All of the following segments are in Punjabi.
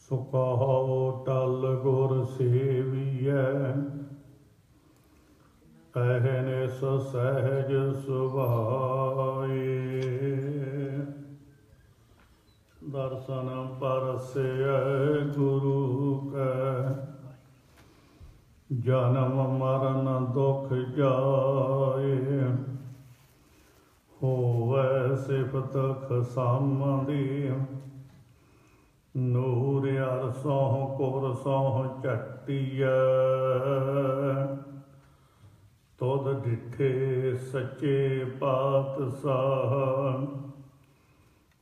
ਸੁਖਾਉ ਟਲ ਗੁਰ ਸੇਵੀਐ, ਅਹਨਿਸ ਸਹਿਜ ਸੁਭਾਏ। ਦਰਸ਼ਨ ਪਰਸੈ ਗੁਰੂ ਕੈ, ਜਨਮ ਮਰਨ ਦੁਖ ਜਾਏ। ਹੋਵੈ ਸਿਫਤ ਖਸਾਮਦੀ, ਨੂਰ ਅਰਸੋਂ ਕੁਰਸੋਂ ਝਟੀਐ। ਤੁਧ ਡਿਠੇ ਸੱਚੇ ਪਾਤਸ਼ਾਹ,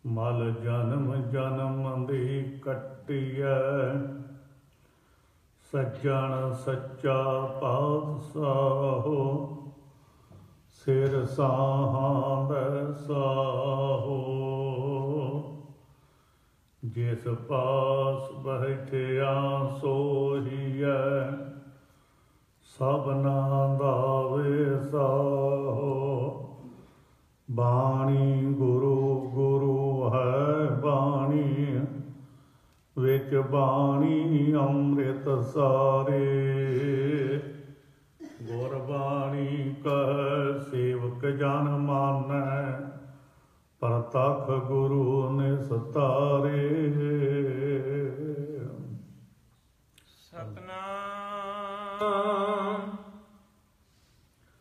ਮਲ ਜਨਮ ਜਨਮ ਦੀ ਕੱਟੀਐ। ਸੱਜਣ ਸੱਚਾ ਪਾਤਸ਼ਾਹੋ, ਸਿਰ ਸਾਹਾਂ ਬੈਸਾਹੋ। ਜਿਸ ਪਾਸ ਬੈਠਿਆ ਸੋਹੀਐ, ਸਭਨਾ ਦਾ ਵਿਸਾਹੋ। ਬਾਣੀ ਗੁਰੂ ਗੁਰੂ ਹੈ ਬਾਣੀ, ਵਿੱਚ ਬਾਣੀ ਅੰਮ੍ਰਿਤ ਸਾਰੇ। ਗੁਰਬਾਣੀ ਕਹ ਸੇਵਕ ਜਨ ਮਾਨੈ, ਪ੍ਰਤੱਖ ਗੁਰੂ ਨਿਸਤਾਰੇ। ਸਤਨਾਮ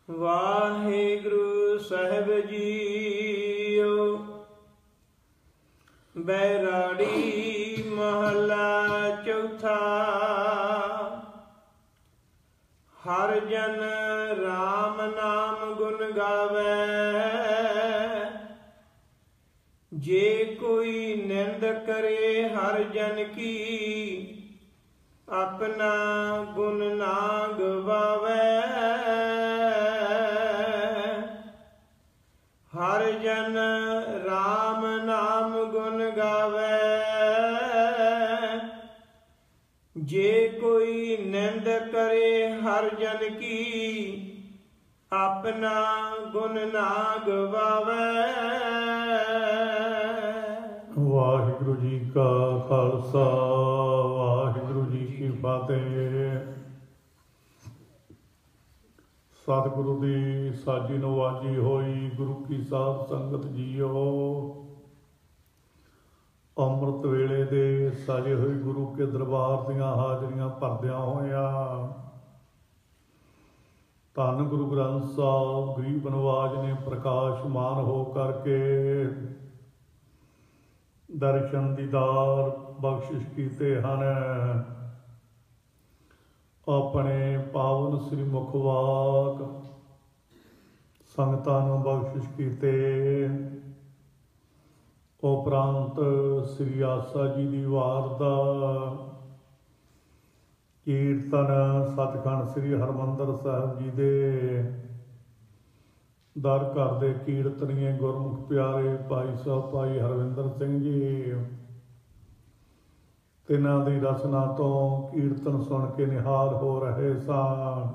ਵਾਹਿਗੁਰੂ ਸਾਹਿਬ ਜੀਓ। ਬੈਰਾੜੀ ਮਹਲਾ ਚੌਥਾ। ਹਰ ਜਨ ਰਾਮ ਨਾਮ ਗੁਣ ਗਾਵੈ, ਜੇ ਕੋਈ ਨਿੰਦ ਕਰੇ ਹਰ ਜਨ ਕੀ, ਆਪਣਾ ਗੁਣ ਨਾ ਗਵਾਵੈ। ਹਰ ਜਨ ਰਾਮ ਨਾਮ ਗੁਣ ਗਾਵੈ, ਜੇ ਕੋਈ ਨਿੰਦ ਕਰੇ ਹਰ ਜਨ ਕੀ, ਆਪਣਾ ਗੁਣ ਨਾ ਗਵਾਵੈ। ਵਾਹਿਗੁਰੂ ਜੀ ਕਾ ਖਾਲਸਾ, ਵਾਹਿਗੁਰੂ ਜੀ ਕੀ ਫਤਿਹ। ਸਤਿਗੁਰੂ ਦੀ ਸਾਜੀ ਨਵਾਜੀ ਹੋਈ ਗੁਰੂ ਕੀ ਸਾਧ ਸੰਗਤ ਜੀਓ। ਅੰਮ੍ਰਿਤ ਵੇਲੇ ਦੇ ਸਾਜੇ ਹੋਏ ਗੁਰੂ ਕੇ ਦਰਬਾਰ ਦੀਆਂ ਹਾਜ਼ਰੀਆਂ ਭਰਦਿਆਂ ਹੋਇਆਂ, ਧੰਨ ਗੁਰੂ ਗ੍ਰੰਥ ਸਾਹਿਬ ਗਰੀਬ ਨਵਾਜ ਨੇ ਪ੍ਰਕਾਸ਼ਮਾਨ ਹੋ ਕਰਕੇ ਦਰਸ਼ਨ ਦੀਦਾਰ ਬਖਸ਼ਿਸ਼ ਕੀਤੇ ਹਨ। ਆਪਣੇ ਪਾਵਨ ਸ੍ਰੀ ਮੁਖਵਾਕ ਸੰਗਤਾਂ ਨੂੰ ਬਖਸ਼ਿਸ਼ ਕੀਤੇ। ਉਪਰੰਤ ਸ੍ਰੀ ਆਸਾ ਜੀ ਦੀ ਵਾਰ ਦਾ ਕੀਰਤਨ ਸੱਚਖੰਡ ਸ੍ਰੀ ਹਰਿਮੰਦਰ ਸਾਹਿਬ ਜੀ ਦੇ ਦਰ ਘਰ ਦੇ ਕੀਰਤਨੀਏ ਗੁਰਮੁਖ ਪਿਆਰੇ ਭਾਈ ਸਾਹਿਬ ਭਾਈ ਹਰਵਿੰਦਰ ਸਿੰਘ ਜੀ, ਤਿਨਾਂ ਦੀ ਰਚਨਾ ਤੋਂ ਕੀਰਤਨ ਸੁਣ ਕੇ ਨਿਹਾਲ ਹੋ ਰਹੇ ਸਾਂ।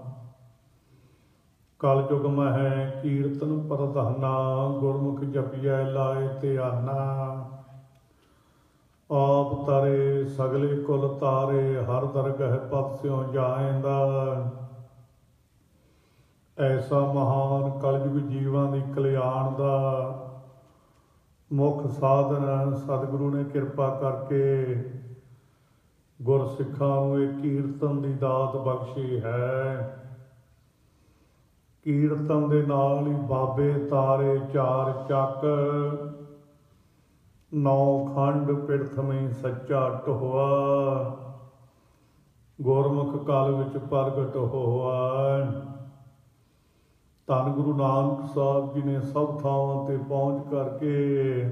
ਕਲਯੁਗ ਮਹਿ ਕੀਰਤਨ ਪ੍ਰਧਾਨਾ, ਗੁਰਮੁਖ ਜਪੀਐ ਲਾਏ ਧਿਆਨਾ। ਆਪ ਤਰੇ ਸਗਲੇ ਕੁਲ ਤਾਰੇ, ਹਰ ਦਰਗਹਿ ਪਦ ਸਿਉ ਜਾਏਂਦਾ। ਐਸਾ ਮਹਾਨ ਕਲਯੁਗ ਜੀਵਾਂ ਦੀ ਕਲਿਆਣ ਦਾ ਮੁੱਖ ਸਾਧਨ ਸਤਿਗੁਰੂ ਨੇ ਕਿਰਪਾ ਕਰਕੇ ਗੁਰਸਿੱਖਾਂ ਨੂੰ ਇਹ ਕੀਰਤਨ ਦੀ ਦਾਤ ਬਖਸ਼ੀ ਹੈ। ਕੀਰਤਨ ਦੇ ਨਾਲ ਹੀ ਬਾਬੇ ਤਾਰੇ ਚਾਰ ਚੱਕ, ਨੌ ਖੰਡ ਪਿਰਥਮੀ ਸੱਚਾ ਢੋਆ। ਗੁਰਮੁਖ ਕਾਲ ਵਿੱਚ ਪ੍ਰਗਟ ਹੋਆ। ਧੰਨ ਗੁਰੂ ਨਾਨਕ ਸਾਹਿਬ ਜੀ ਨੇ ਸਭ ਥਾਵਾਂ ਤੇ ਪਹੁੰਚ ਕਰਕੇ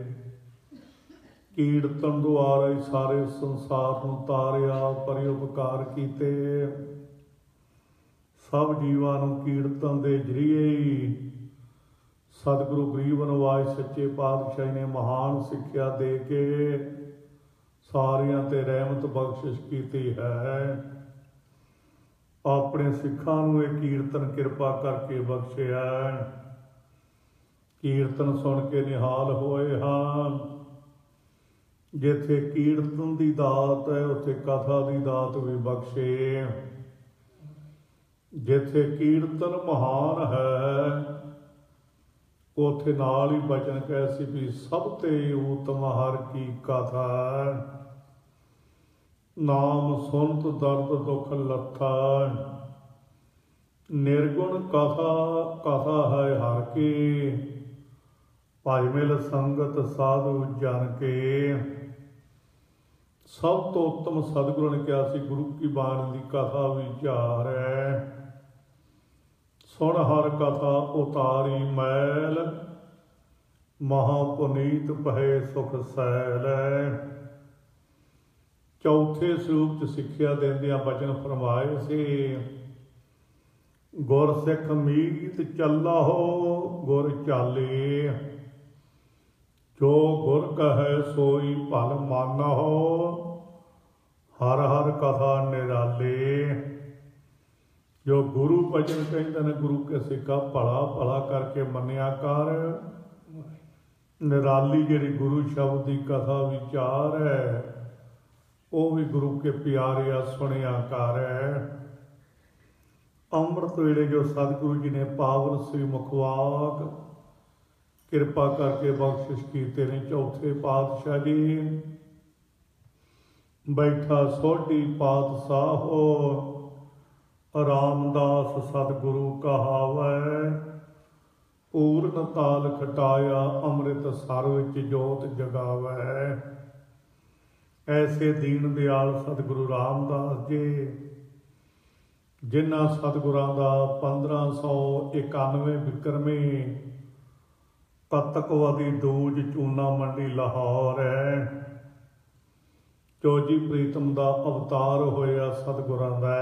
ਕੀਰਤਨ ਦੁਆਰਾ ਹੀ ਸਾਰੇ ਸੰਸਾਰ ਨੂੰ ਤਾਰਿਆ, ਪਰਉਪਕਾਰ ਕੀਤੇ। ਸਭ ਜੀਵਾਂ ਨੂੰ ਕੀਰਤਨ ਦੇ ਜ਼ਰੀਏ ਹੀ ਸਤਿਗੁਰੂ ਗਰੀਬ ਨਵਾਜ ਸੱਚੇ ਪਾਤਸ਼ਾਹ ਨੇ ਮਹਾਨ ਸਿੱਖਿਆ ਦੇ ਕੇ ਸਾਰਿਆਂ ਤੇ ਰਹਿਮਤ ਬਖਸ਼ਿਸ਼ ਕੀਤੀ ਹੈ। ਆਪਣੇ ਸਿੱਖਾਂ ਨੂੰ ਇਹ ਕੀਰਤਨ ਕਿਰਪਾ ਕਰਕੇ ਬਖਸ਼ਿਆ। ਕੀਰਤਨ ਸੁਣ ਕੇ ਨਿਹਾਲ ਹੋਏ ਹਾਂ। ਜਿੱਥੇ ਕੀਰਤਨ ਦੀ ਦਾਤ ਹੈ ਉੱਥੇ ਕਥਾ ਦੀ ਦਾਤ ਵੀ ਬਖਸ਼ੇ। ਜਿੱਥੇ ਕੀਰਤਨ ਮਹਾਨ ਹੈ ਉੱਥੇ ਨਾਲ ਹੀ ਬਚਨ ਕਹਿ ਸੀ ਵੀ ਸਭ ਤੇ ਉਤਮ ਹਰ ਕੀ ਕਥਾ। ਨਾਮ ਸੁਨਤ ਦਰਦ ਦੁਖ ਲੱਥਾ, ਨਿਰਗੁਣ ਕਥਾ ਹੈ ਹਰ ਕੀ, ਭਾਈ ਮਿਲ ਸੰਗਤ ਸਾਧੂ ਜਨ ਕੇ। ਸਭ ਤੋਂ ਉੱਤਮ ਸਤਿਗੁਰਾਂ ਨੇ ਕਿਹਾ ਸੀ ਗੁਰੂ ਕੀ ਬਾਣੀ ਦੀ ਕਥਾ ਵਿਚਾਰ ਹੈ। ਸੁਣ ਹਰ ਕਥਾ ਉਤਾਰੀ ਮੈਲ, ਮਹਾ ਪੁਨੀਤ ਭਏ ਸੁਖ ਸੈਲ। ਚੌਥੇ ਸਰੂਪ 'ਚ ਸਿੱਖਿਆ ਦਿੰਦਿਆਂ ਬਚਨ ਫਰਮਾਏ ਸੀ, ਗੁਰ ਸਿੱਖ ਮੀਤ ਚੱਲਾਹੋ ਗੁਰ ਚਾਲੇ, ਜੋ ਗੁਰ ਕਹੈ ਸੋਈ ਭਲ ਮਾਨਹੁ, ਹਰ ਹਰ ਕਥਾ ਨਿਰਾਲੇ। ਜੋ ਗੁਰੂ ਭਜਨ ਕਹਿੰਦੇ ਨੇ ਗੁਰੂ ਕੇ ਸਿੱਖਾ ਭਲਾ ਭਲਾ ਕਰਕੇ ਮੰਨਿਆ ਕਰ। ਨਿਰਾਲੀ ਜਿਹੜੀ ਗੁਰੂ ਸ਼ਬਦ ਦੀ ਕਥਾ ਵਿਚਾਰ ਹੈ ਉਹ ਵੀ ਗੁਰੂ ਕੇ ਪਿਆਰਿਆ ਸੁਣਿਆ ਕਰ। ਅੰਮ੍ਰਿਤ ਵੇਲੇ ਜੋ ਸਤਿਗੁਰੂ ਜੀ ਨੇ ਪਾਵਨ ਸ੍ਰੀ ਮੁਖਵਾਕ ਕਿਰਪਾ ਕਰਕੇ ਬਖਸ਼ਿਸ਼ ਕੀਤੇ ਨੇ। ਚੌਥੇ ਪਾਤਸ਼ਾਹ ਜੀ ਬੈਠਾ ਸੋਢੀ ਪਾਤਸ਼ਾਹੋ, ਰਾਮਦਾਸ ਸਤਿਗੁਰੂ ਕਹਾਵੈ, ਪੂਰਨ ਤਾਲ ਖਟਾਇਆ ਅੰਮ੍ਰਿਤ ਸਰ ਵਿੱਚ ਜੋਤ ਜਗਾਵੈ। ਐਸੇ ਦੀਨ ਦਿਆਲ ਸਤਿਗੁਰੂ ਰਾਮਦਾਸ ਜੀ ਜਿਨ੍ਹਾਂ ਸਤਿਗੁਰਾਂ ਦਾ 1591 ਬਿਕਰਮੀ ਕੱਤਕਵਾਦੀ ਦੂਜ ਚੂਨਾ ਮੰਡੀ ਲਾਹੌਰ ਹੈ। ਚੋਜੀ ਪ੍ਰੀਤਮ ਦਾ ਅਵਤਾਰ ਹੋਇਆ ਸਤਿਗੁਰਾਂ ਦਾ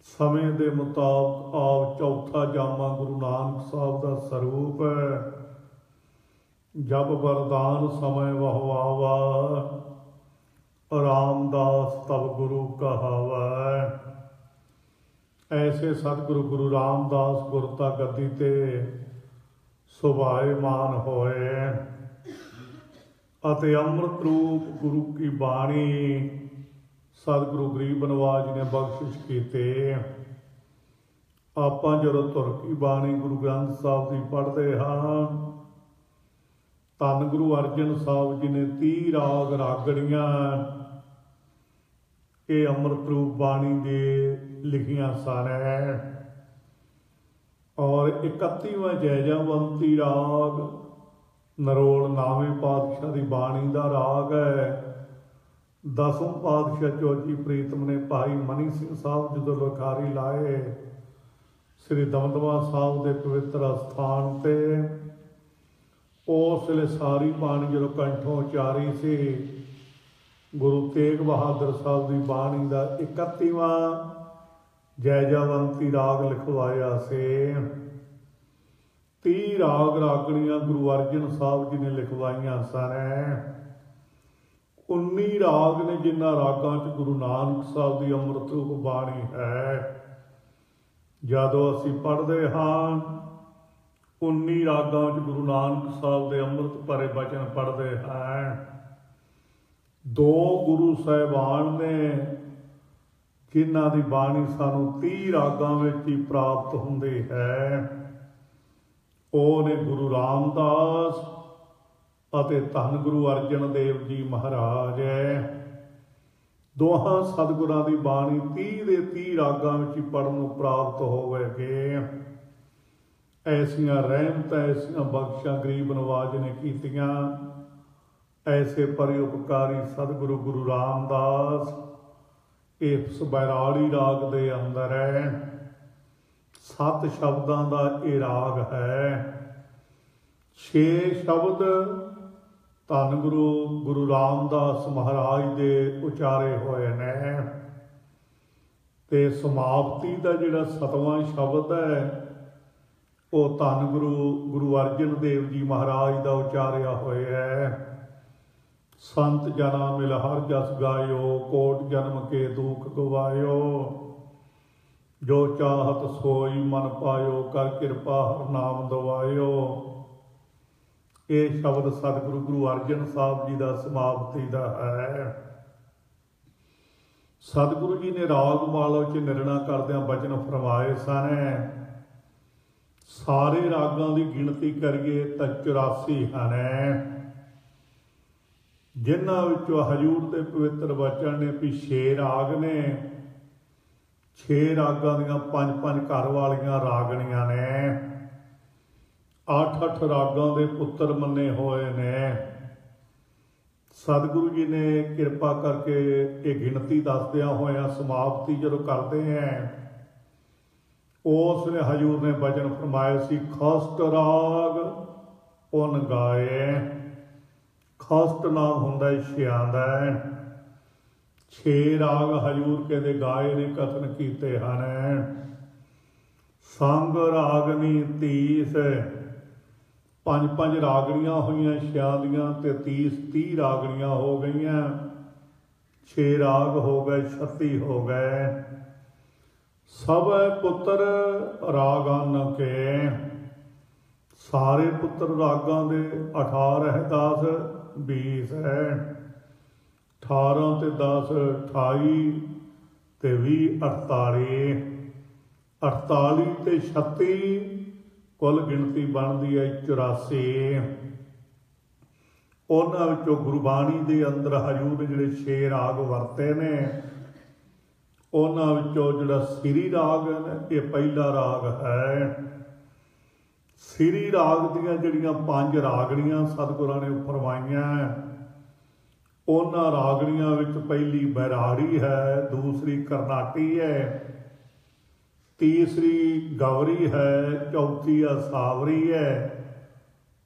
ਸਮੇਂ ਦੇ ਮੁਤਾਬਕ ਆਪ ਚੌਥਾ ਜਾਮਾ ਗੁਰੂ ਨਾਨਕ ਸਾਹਿਬ ਦਾ ਸਰੂਪ ਹੈ। ਜਬ ਵਰਦਾਨ ਸਮੇਂ ਵਹਵਾਵਾ, ਰਾਮਦਾਸ ਤਬ ਗੁਰੂ ਕਹਾਵੈ। ਐਸੇ ਸਤਿਗੁਰੂ ਗੁਰੂ ਰਾਮਦਾਸ ਗੁਰਤਾ ਗੱਦੀ ਤੇ ਸੁਭਾਏਮਾਨ ਹੋਏ ਅਤੇ ਅੰਮ੍ਰਿਤ ਰੂਪ ਗੁਰੂ ਕੀ ਬਾਣੀ ਸਤਿਗੁਰੂ ਗਰੀਬ ਨਵਾਜ ਨੇ ਬਖਸ਼ਿਸ਼ ਕੀਤੇ। ਆਪਾਂ ਜਦੋਂ ਧੁਰ ਕੀ ਬਾਣੀ ਗੁਰੂ ਗ੍ਰੰਥ ਸਾਹਿਬ ਦੀ ਪੜ੍ਹਦੇ ਹਾਂ, ਧੰਨ ਗੁਰੂ ਅਰਜਨ ਸਾਹਿਬ ਜੀ ਨੇ 30 ਰਾਗ ਰਾਗੜੀਆਂ ਇਹ ਅੰਮ੍ਰਿਤ ਰੂਪ ਬਾਣੀ ਦੇ ਲਿਖੀਆਂ ਸਨ ਔਰ 31ਵਾਂ ਜੈਜਾਵੰਤੀ ਰਾਗ ਨਰੋਲ ਨਾਵੇਂ ਪਾਤਸ਼ਾਹ ਦੀ ਬਾਣੀ ਦਾ ਰਾਗ ਹੈ। 10ਵੇਂ ਪਾਤਸ਼ਾਹ ਚੌਜੀ ਪ੍ਰੀਤਮ ਨੇ ਭਾਈ ਮਨੀ ਸਿੰਘ ਸਾਹਿਬ ਜਦੋਂ ਲਖਾਰੀ ਲਾਏ ਸ੍ਰੀ ਦਮਦਮਾ ਸਾਹਿਬ ਦੇ ਪਵਿੱਤਰ ਅਸਥਾਨ ਤੇ, ਉਸ ਵੇਲੇ ਸਾਰੀ ਬਾਣੀ ਜਦੋਂ ਕੰਠੋਂ ਉਚਾਰੀ ਸੀ, ਗੁਰੂ ਤੇਗ ਬਹਾਦਰ ਸਾਹਿਬ ਦੀ ਬਾਣੀ ਦਾ 31ਵਾਂ ਜੈਜਾਵੰਤੀ ਰਾਗ ਲਿਖਵਾਇਆ ਸੀ। 30 ਰਾਗ ਰਾਗਣੀਆਂ ਗੁਰੂ ਅਰਜਨ ਸਾਹਿਬ ਜੀ ਨੇ ਲਿਖਵਾਈਆਂ ਸਨ। 19 ਰਾਗ ਨੇ ਜਿਨ੍ਹਾਂ ਰਾਗਾਂ 'ਚ ਗੁਰੂ ਨਾਨਕ ਸਾਹਿਬ ਦੀ ਅੰਮ੍ਰਿਤ ਰੂਪ ਬਾਣੀ ਹੈ। ਜਦੋਂ ਅਸੀਂ ਪੜ੍ਹਦੇ ਹਾਂ 19 ਰਾਗਾਂ 'ਚ ਗੁਰੂ ਨਾਨਕ ਸਾਹਿਬ ਦੇ ਅੰਮ੍ਰਿਤ ਭਰੇ ਬਚਨ ਪੜ੍ਹਦੇ ਹਾਂ। 2 ਗੁਰੂ ਸਾਹਿਬਾਨ ਨੇ ਜਿਨ੍ਹਾਂ ਦੀ ਬਾਣੀ ਸਾਨੂੰ 30 ਰਾਗਾਂ ਵਿੱਚ ਹੀ ਪ੍ਰਾਪਤ ਹੁੰਦੀ ਹੈ। ਉਹ ਨੇ ਗੁਰੂ ਰਾਮਦਾਸ ਅਤੇ ਧੰਨ ਗੁਰੂ ਅਰਜਨ ਦੇਵ ਜੀ ਮਹਾਰਾਜ। ਦੋਹਾਂ ਸਤਿਗੁਰਾਂ ਦੀ ਬਾਣੀ 30 ਦੇ 30 ਰਾਗਾਂ ਵਿੱਚ ਹੀ ਪੜ੍ਹਨ ਨੂੰ ਪ੍ਰਾਪਤ ਹੋਵੇਗੇ। ਐਸੀਆਂ ਰਹਿਮਤਾਂ ਐਸੀਆਂ ਬਖਸ਼ਾਂ ਗਰੀਬ ਨਵਾਜ ਨੇ ਕੀਤੀਆਂ। ਐਸੇ ਪਰਉਪਕਾਰੀ ਸਤਿਗੁਰੂ ਗੁਰੂ ਰਾਮਦਾਸ ਇਸ ਬੈਰਾੜੀ ਰਾਗ ਦੇ ਅੰਦਰ ਹੈ। 7 ਸ਼ਬਦਾਂ ਦਾ ਇਹ ਰਾਗ ਹੈ। 6 ਸ਼ਬਦ ਧੰਨ ਗੁਰੂ ਰਾਮਦਾਸ ਮਹਾਰਾਜ ਦੇ ਉਚਾਰੇ ਹੋਏ ਨੇ ਤੇ ਸਮਾਪਤੀ ਦਾ ਜਿਹੜਾ 7ਵਾਂ ਸ਼ਬਦ ਹੈ ਉਹ ਧੰਨ ਗੁਰੂ ਅਰਜਨ ਦੇਵ ਜੀ ਮਹਾਰਾਜ ਦਾ ਉਚਾਰਿਆ ਹੋਇਆ ਹੈ। ਸੰਤ ਜਨਾ ਮਿਲ ਹਰ ਜਸ ਗਾਇਓ, ਕੋਟ ਜਨਮ ਕੇ ਦੁਖ ਗਵਾਇਓ, ਜੋ ਚਾਹਤ ਸੋਈ ਮਨ ਪਾਇਓ, ਕਰ ਕਿਰਪਾ ਹਰ ਨਾਮ ਦਵਾਇਓ। ਇਹ ਸ਼ਬਦ ਸਤਿਗੁਰੂ ਗੁਰੂ ਅਰਜਨ ਸਾਹਿਬ ਜੀ ਦਾ ਸਮਾਪਤੀ ਦਾ ਹੈ। ਸਤਿਗੁਰੂ ਜੀ ਨੇ ਰਾਗ ਮਾਲਾ 'ਚ ਨਿਰਣਾ ਕਰਦਿਆਂ ਬਚਨ ਫਰਮਾਏ ਸਨ, ਸਾਰੇ ਰਾਗਾਂ ਦੀ ਗਿਣਤੀ ਕਰੀਏ ਤਾਂ 84 ਹਨ, ਜਿਨ੍ਹਾਂ ਵਿੱਚੋਂ ਹਜ਼ੂਰ ਦੇ ਪਵਿੱਤਰ ਬਚਨ ਨੇ ਵੀ 6 ਰਾਗ ਨੇ, 6 ਰਾਗਾਂ ਦੀਆਂ 5-5 ਘਰ ਵਾਲੀਆਂ ਰਾਗਣੀਆਂ ਨੇ, 8-8 ਰਾਗਾਂ ਦੇ ਪੁੱਤਰ ਮੰਨੇ ਹੋਏ ਨੇ। ਸਤਿਗੁਰੂ ਜੀ ਨੇ ਕਿਰਪਾ ਕਰਕੇ ਇਹ ਗਿਣਤੀ ਦੱਸਦਿਆਂ ਹੋਇਆਂ ਸਮਾਪਤੀ ਜਦੋਂ ਕਰਦੇ ਹੈ, ਉਸ ਨੇ ਹਜ਼ੂਰ ਨੇ ਬਚਨ ਫਰਮਾਏ ਸੀ, ਖਸਟ ਰਾਗ ਉਨ ਗਾਏ। ਖਸਟ ਨਾਮ ਹੁੰਦਾ ਛਿਆਂ ਦਾ, 6 ਰਾਗ ਹਜ਼ੂਰ ਕਹਿੰਦੇ ਗਾਏ ਨੇ, ਕਥਨ ਕੀਤੇ ਹਨ। ਸੰਗ ਰਾਗਨੀ 30, 5-5 ਰਾਗੜੀਆਂ ਹੋਈਆਂ ਛਿਆਂ ਦੀਆਂ, ਤੇ 30 ਰਾਗੜੀਆਂ ਹੋ ਗਈਆਂ, 6 ਰਾਗ ਹੋ ਗਏ, 36 ਹੋ ਗਏ। ਸਭ ਪੁੱਤਰ ਰਾਗਨ ਕੇ, ਸਾਰੇ ਪੁੱਤਰ ਰਾਗਾਂ ਦੇ 18 10 20 ਹੈ, 18 ਤੇ 10 28 ਤੇ 20 48, 48 ਤੇ 36 ਕੁੱਲ ਗਿਣਤੀ ਬਣਦੀ ਹੈ 84। ਉਹਨਾਂ ਵਿੱਚੋਂ ਗੁਰਬਾਣੀ ਦੇ ਅੰਦਰ ਹਜ਼ੂਰ ਨੇ ਜਿਹੜੇ 6 ਰਾਗ ਵਰਤੇ ਨੇ, ਉਹਨਾਂ ਵਿੱਚੋਂ ਜਿਹੜਾ ਸਿਰੀ ਰਾਗ ਹੈ ਇਹ ਪਹਿਲਾ ਰਾਗ ਹੈ। ਸਿਰੀ ਰਾਗ ਦੀਆਂ ਜਿਹੜੀਆਂ 5 ਰਾਗਣੀਆਂ ਸਤਿਗੁਰਾਂ ਨੇ ਫਰਮਾਈਆਂ, ਉਹਨਾਂ ਰਾਗਣੀਆਂ ਵਿੱਚ ਪਹਿਲੀ ਬੈਰਾੜੀ ਹੈ, ਦੂਸਰੀ ਕਰਨਾਟੀ ਹੈ, ਤੀਸਰੀ ਗੌਰੀ ਹੈ, ਚੌਥੀ ਆ ਸਾਵਰੀ ਹੈ,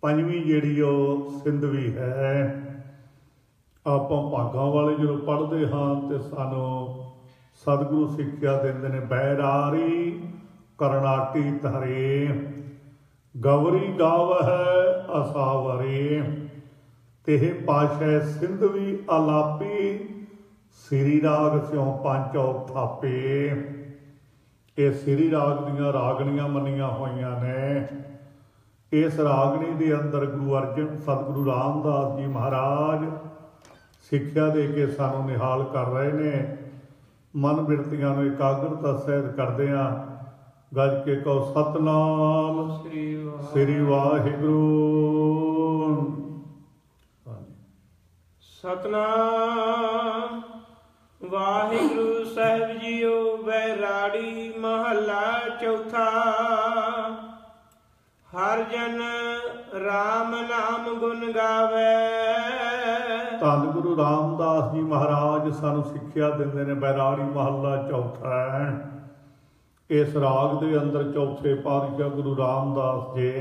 ਪੰਜਵੀਂ ਜਿਹੜੀ ਉਹ ਸਿੰਧਵੀ ਹੈ। ਆਪਾਂ ਭਾਗਾਂ ਵਾਲੇ ਜਦੋਂ ਪੜ੍ਹਦੇ ਹਾਂ ਤੇ ਸਾਨੂੰ ਸਤਿਗੁਰੂ ਸਿੱਖਿਆ ਦਿੰਦੇ ਨੇ, ਬੈਰਾੜੀ ਕਰਨਾਟੀ ਧਰੇ, ਗੌਰੀ ਗਾਵ ਹੈ ਅਸਾਵਰੇ, ਤੇਹ ਪਾਸ਼ੈ ਸਿੰਧਵੀ ਆਲਾਪੀ, ਸਿਰੀ ਰਾਗ ਸਿਉ ਪੰਚੋ ਥਾਪੇ। ਇਹ ਸਿਰੀ ਰਾਗ ਦੀਆਂ ਰਾਗਣੀਆਂ ਮੰਨੀਆਂ ਹੋਈਆਂ ਨੇ। ਇਸ ਰਾਗਣੀ ਦੇ ਅੰਦਰ ਗੁਰੂ ਅਰਜਨ ਸਤਿਗੁਰੂ ਰਾਮਦਾਸ ਜੀ ਮਹਾਰਾਜ ਸਿੱਖਿਆ ਦੇ ਕੇ ਸਾਨੂੰ ਨਿਹਾਲ ਕਰ ਰਹੇ ਨੇ। ਮਨ ਬਿਰਤੀਆਂ ਨੂੰ ਇਕਾਗਰਤਾ ਸਹਿਤ ਕਰਦੇ ਹਾਂ, ਗੱਜ ਕੇ ਕਹੋ ਸਤਨਾਮ ਸ੍ਰੀ ਵਾਹਿਗੁਰੂ। ਸਤਨਾਮ ਵਾਹਿਗੁਰੂ ਸਾਹਿਬ ਜੀਓ। ਬੈਰਾੜੀ ਮਹੱਲਾ ਚੌਥਾ। ਹਰ ਜਨ ਰਾਮ ਨਾਮ ਗੁਣ ਗਾਵੇ। ਧੰਨ ਗੁਰੂ ਰਾਮਦਾਸ ਜੀ ਮਹਾਰਾਜ ਸਾਨੂੰ ਸਿੱਖਿਆ ਦਿੰਦੇ ਨੇ। ਬੈਰਾੜੀ ਮਹੱਲਾ ਚੌਥਾ ਹੈ। ਇਸ ਰਾਗ ਦੇ ਅੰਦਰ ਚੌਥੇ ਪਾਤਸ਼ਾਹ ਗੁਰੂ ਰਾਮਦਾਸ ਜੀ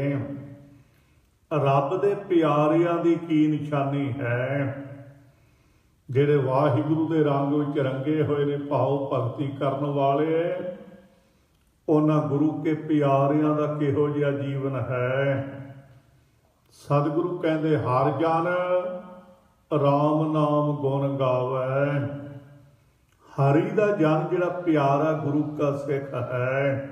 ਰੱਬ ਦੇ ਪਿਆਰਿਆਂ ਦੀ ਕੀ ਨਿਸ਼ਾਨੀ ਹੈ, ਜਿਹੜੇ ਵਾਹਿਗੁਰੂ ਦੇ ਰੰਗ ਵਿੱਚ ਰੰਗੇ ਹੋਏ ਨੇ, ਭਾਵ ਭਗਤੀ ਕਰਨ ਵਾਲੇ, ਉਹਨਾਂ ਗੁਰੂ ਕੇ ਪਿਆਰਿਆਂ ਦਾ ਕਿਹੋ ਜਿਹਾ ਜੀਵਨ ਹੈ। ਸਤਿਗੁਰੂ ਕਹਿੰਦੇ ਹਰ ਜਨ ਰਾਮ ਨਾਮ ਗੁਣ ਗਾਵੇ। ਹਰੀ ਦਾ ਜਨ ਜਿਹੜਾ ਪਿਆਰਾ ਗੁਰੂ ਕਾ ਸਿੱਖ ਹੈ,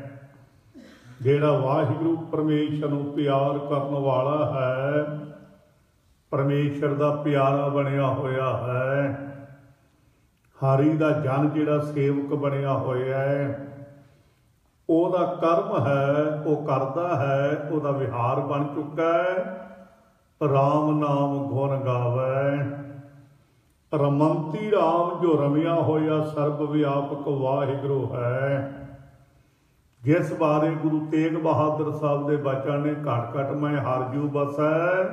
ਜਿਹੜਾ ਵਾਹਿਗੁਰੂ ਪਰਮੇਸ਼ਰ ਨੂੰ ਪਿਆਰ ਕਰਨ ਵਾਲਾ ਹੈ, ਪਰਮੇਸ਼ਰ ਦਾ ਪਿਆਰਾ ਬਣਿਆ ਹੋਇਆ ਹੈ। ਹਰੀ ਦਾ ਜਨ ਜਿਹੜਾ ਸੇਵਕ ਬਣਿਆ ਹੋਇਆ ਹੈ, ਉਹਦਾ ਕਰਮ ਹੈ, ਉਹ ਕਰਦਾ ਹੈ, ਉਹਦਾ ਵਿਹਾਰ ਬਣ ਚੁੱਕਾ ਹੈ ਰਾਮ ਨਾਮ ਗੁਣ ਗਾਵੇ। ਰਮੰਤੀ ਰਾਮ ਜੋ ਰਮਿਆ ਹੋਇਆ ਸਰਬ ਵਿਆਪਕ ਵਾਹਿਗੁਰੂ ਹੈ, ਜਿਸ ਬਾਰੇ ਗੁਰੂ ਤੇਗ ਬਹਾਦਰ ਸਾਹਿਬ ਦੇ ਬਚਨ ਨੇ, ਘਟ ਘਟ ਮੈਂ ਹਰ ਜੂ ਬਸੈ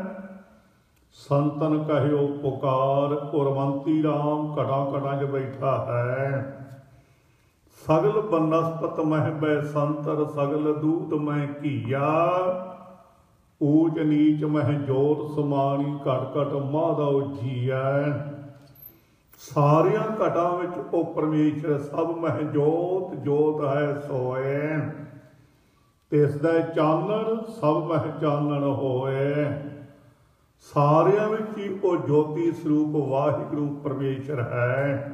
ਸੰਤਨ ਕਹਿਓ ਪੁਕਾਰ। ਰਮੰਤੀ ਰਾਮ ਘਟਾਂ ਘਟਾਂ 'ਚ ਬੈਠਾ ਹੈ। ਸਗਲ ਬਨਸਪਤ ਮਹਿ ਬੈ ਸੰਤਰ, ਸਗਲ ਦੂਤ ਮੈਂ ਘੀਆ। ਊਚ ਨੀਚ ਮਹਿ ਜੋਤ ਸਮਾਣੀ, ਘਟ ਘਟ ਮਾਧਵ ਜੀਐ। ਸਾਰੀਆਂ ਘਟਾਂ ਵਿੱਚ ਉਹ ਪਰਮੇਸ਼ਰ ਸਭ ਮਹਿ ਜੋਤ ਜੋਤ ਹੈ ਸੋਏ। ਤਿਸ ਦਾ ਚਾਨਣ ਸਭ ਮਹਿ ਚਾਨਣ ਹੋਏ। ਸਾਰਿਆਂ ਵਿੱਚ ਹੀ ਉਹ ਜੋਤੀ ਸਰੂਪ ਵਾਹਿਗੁਰੂ ਪਰਮੇਸ਼ਰ ਹੈ।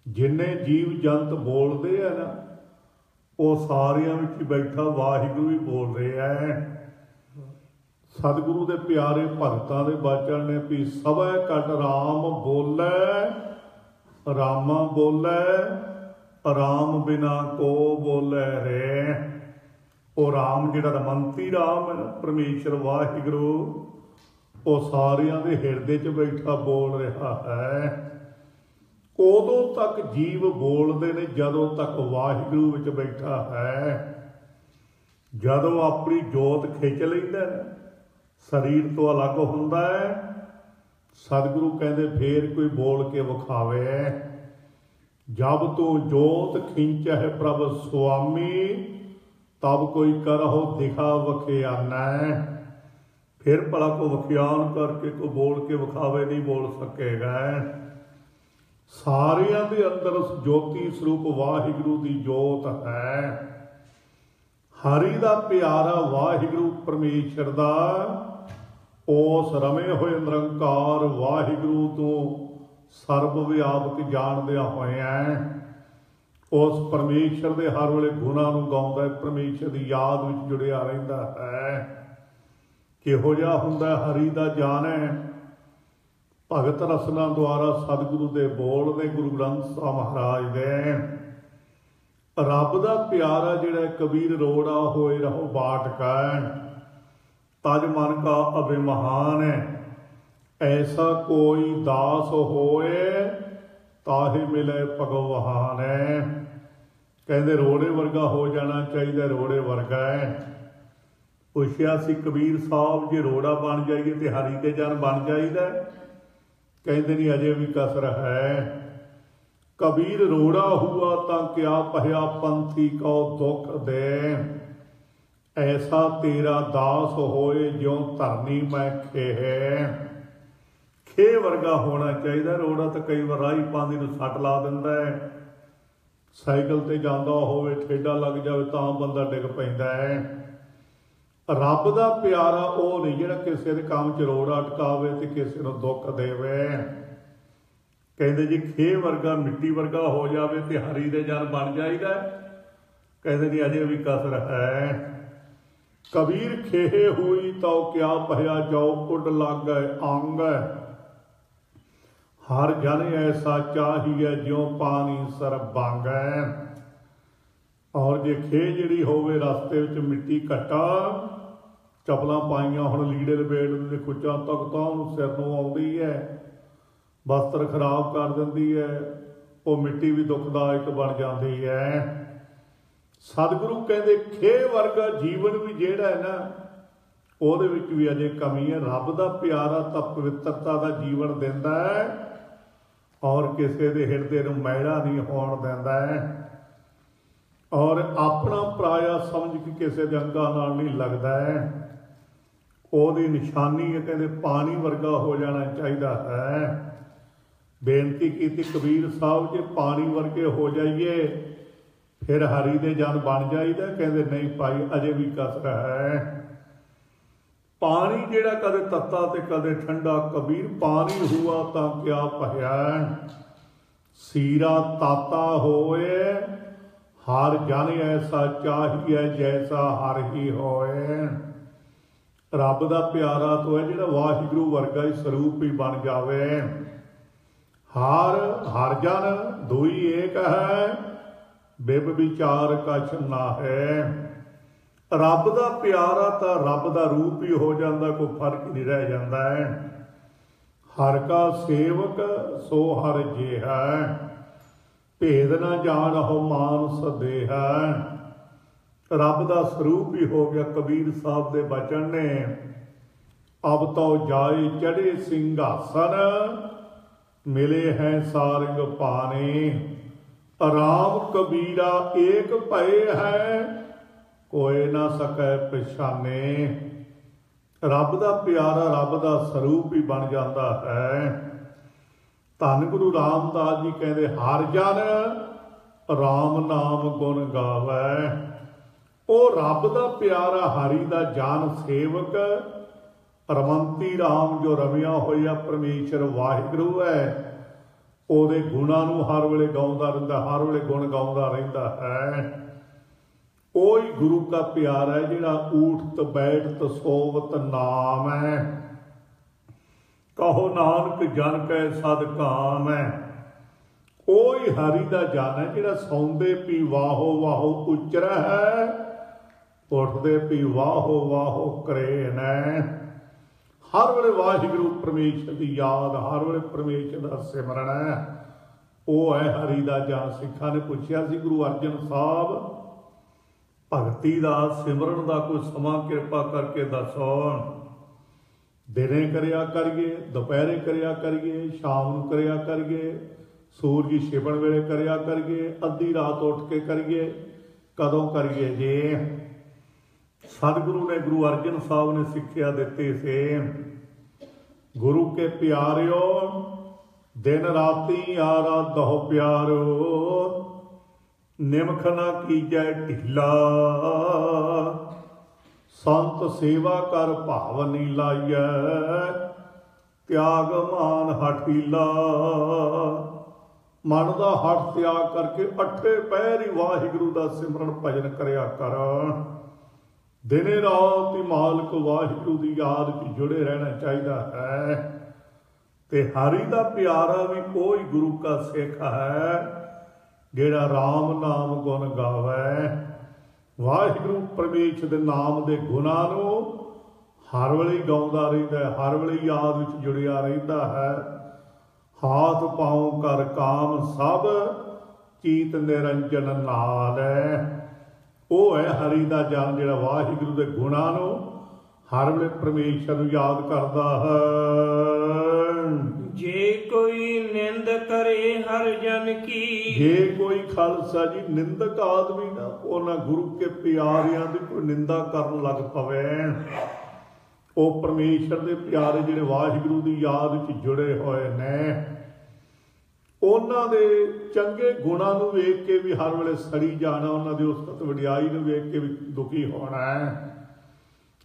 ਜਿੰਨੇ ਜੀਵ ਜੰਤ ਬੋਲਦੇ ਆ ਨਾ, ਉਹ ਸਾਰਿਆਂ ਵਿੱਚ ਹੀ ਬੈਠਾ ਵਾਹਿਗੁਰੂ ਹੀ ਬੋਲ ਰਿਹਾ ਹੈ। सतगुरु के प्यारे भगतां दे बचन ने भी सवै कट राम बोलै, रामा बोलै, राम बिना को बोलै रे। वो राम जिहड़ा रमंती राम है ना, परमेश्वर वाहिगुरू, वो सारियां दे हिरदे च बैठा बोल रहा है। उदों तक जीव बोलते ने जदों तक वाहिगुरू विच बैठा है। जदों अपनी जोत खिंच लैंदा है, शरीर तो अलग हुंदा है, सतगुरु कहते फिर कोई बोल के विखावे। जब तू जोत खिंच है प्रभ स्वामी, तब कोई करहो दिखा वखियाना। फिर भला को वखियान करके को बोल के विखावे नहीं बोल सकेगा। सारियां दे अंदर ज्योति स्वरूप वाहिगुरू दी जोत है। हरि दा प्यारा वाहिगुरू परमेश्वर दा उस रमे होए निरंकार वाहिगुरू तो सर्व व्यापक जानदिया होया उस परमेश्वर के हर वेले गुणां नूं गाउंदा है, परमेश्वर की याद विच जुड़िया रहिंदा है। किहो जिहा हुंदा हरि दा जान है। भगत रसना द्वारा सतगुरु दे बोल ने गुरु ग्रंथ साहिब महाराज दे। रब दा प्यारा जिहड़ा कबीर रोड़ा होए रहो बाटका, तज मन का अभिमान है। ऐसा कोई दास होए ताहि मिले भगवान है। कहते रोड़े वर्गा हो जाना चाहिए, रोड़े वर्गा है। पुछया सी कबीर साहब जे रोड़ा बन जाइए तो हरि के जन बन जाइए? कहते नहीं, अजे भी कसर है। कबीर रोड़ा हुआ तो क्या पहया पंथी को दुख दे। ऐसा तेरा दास होए ज्यों धरनी मैं खेहे। खे वर्गा होना चाहिए। रोड़ा तो कई बार राही पानी नूं सट ला दिंदा है। साइकिल ते जांदा होवे ठेडा लग जाए तो बंदा डिग पैंदा है। रब दा प्यारा वो नहीं जिहड़ा किसी दे काम च रोड़ा अटकावे ते किसी नूं दुख देवे। कहते जी खे वर्गा मिट्टी वर्गा हो जाए तो हरि दे जन बन जाएगा? कहते जी अजे भी कसर है। कबीर खेहे हुई तो क्या पहया जाओ उड लग अंग। हर जन ऐसा चाहिए ज्यों पानी सर बांग। और जे खे जिहड़ी होवे रस्ते विच मिट्टी घटा, चपलां पाइयां हुण लीड़े लपेट दिंदे खुच्चां तक तां उहनूं सिर नूं आउंदी है, वस्त्र खराब कर दिंदी है, वो मिट्टी भी दुखदायक बन जाती है। सतगुरु कहते खे वर्गा जीवन भी जिहड़ा है ना, ਉਹਦੇ ਵਿੱਚ भी अजे कमी है। रब दा प्यारा तां पवित्रता दा जीवन दिंदा है और किसी दे हिरदे नूं मैला नहीं होण दिंदा है। और अपना पराया समझ के किसी दे अंगां नाल नहीं लगदा है। ਉਹਦੀ निशानी है कहते पानी वर्गा हो जाना चाहिए है। बेनती की कबीर साहब जे पानी वर्गे हो जाइए फिर हरि दे जन बन जाइए? कहते नहीं भाई अजे भी कसर है। पानी जिहड़ा कदे तत्ता ते कदे ठंडा, कबीर पानी हुआ तो क्या पहया। सीरा ताता होए हर जन ऐसा चाहिए जैसा हर ही होए। रब दा प्यारा तो है जिहड़ा वाहिगुरू वर्गा ही स्वरूप ही बन जावे। हर जन दुई एक है, बिब विचार कछ ना है। रब दा प्यारा तो रब दा रूप ही हो जाता, कोई फर्क नहीं रह जाता है। हर का सेवक सो हर जे है, भेद ना जान हो मानस दे है। रब दा स्वरूप ही हो गया। कबीर साहब दे बचन ने अब तो जाए चढ़े सिंघासन, मिले हैं सारंग पाने। राम कबीरा एक भय है, कोई ना सकै पछाने। रब दा प्यारा रब दा स्वरूप ही बन जाता है। धन गुरु रामदास जी कहते हर जन राम नाम गुण गावै। वो रब दा प्यारा हरि दा जान सेवक रमंती राम जो रमिया होया परमेश्वर वाहिगुरू है। ਉਹਦੇ ਗੁਣਾਂ ਨੂੰ ਹਰ ਵੇਲੇ ਗਾਉਂਦਾ ਰਹਿੰਦਾ, ਹਰ ਵੇਲੇ ਗੁਣ ਗਾਉਂਦਾ ਰਹਿੰਦਾ ਹੈ। कोई गुरु का प्यारा है जिहड़ा ऊठत बैठत सोवत नाम है। कहो नानक जन कै सद काम है। कोई हरि दा जन है जिहड़ा सौंदे पी वाहो वाहो उचर है, उठदे पी वाहो वाहो करेन है। हर वेले वाहिगुरु परमेश्वर की याद, हर वेले परमेश्वर का सिमरन है, वो है हरि दा जन। सिखा ने पूछा सी गुरु अर्जन साहब भगती का सिमरन का कोई समा कृपा करके दसो। दिने करिया करिए, दोपहरे करिया करिए, शाम नूं करिया करिए, सूरज छिपण वेले करिया करिए, अद्धी रात उठ के करिए, कदों करिए जे। सतगुरु ने गुरु अर्जन साहब ने सिक्ख्या दिती से, गुरु के प्यारिओ दिन राती आराधो प्यारो, निमख न कीजै ढीला, संत सेवा कर भाव नी लाइयै, त्याग मान हठीला। मन का हठ त्याग करके अठे पैर ही वाहिगुरु का सिमरन भजन करया कर। दिने रात ही मालक वाहिगुरु की याद च जुड़े रहना चाहिए है। ते हरि का प्यारा भी कोई गुरु का सिख है जेड़ा राम नाम गुण गावै। वाहिगुरु परमेश्वर के नाम के गुणां नूं हर वेले गाउंदा रहिंदा है, हर वेले याद विच जुड़िया रहिंदा है। हाथ पाँव कर काम सब चीत निरंजन नाल है। वो है हरि का जन जिहड़ा वाहिगुरु के गुणां नूं हर वेले परमेश्वर नूं याद करदा है। जे कोई निंद करे हर जन की, जे कोई खालसा जी निंदक आदमी ना उन्हां गुरु के प्यारियां दी कोई निंदा करन लग पवे, वो परमेश्वर दे प्यारे जिहड़े वाहिगुरु दी याद च जुड़े होए ने, उन्हां दे चंगे गुणां नूं वेख के भी हर वेले सड़ी जाना, उन्हां दी उस वडियाई नूं वेख के भी दुखी होना है।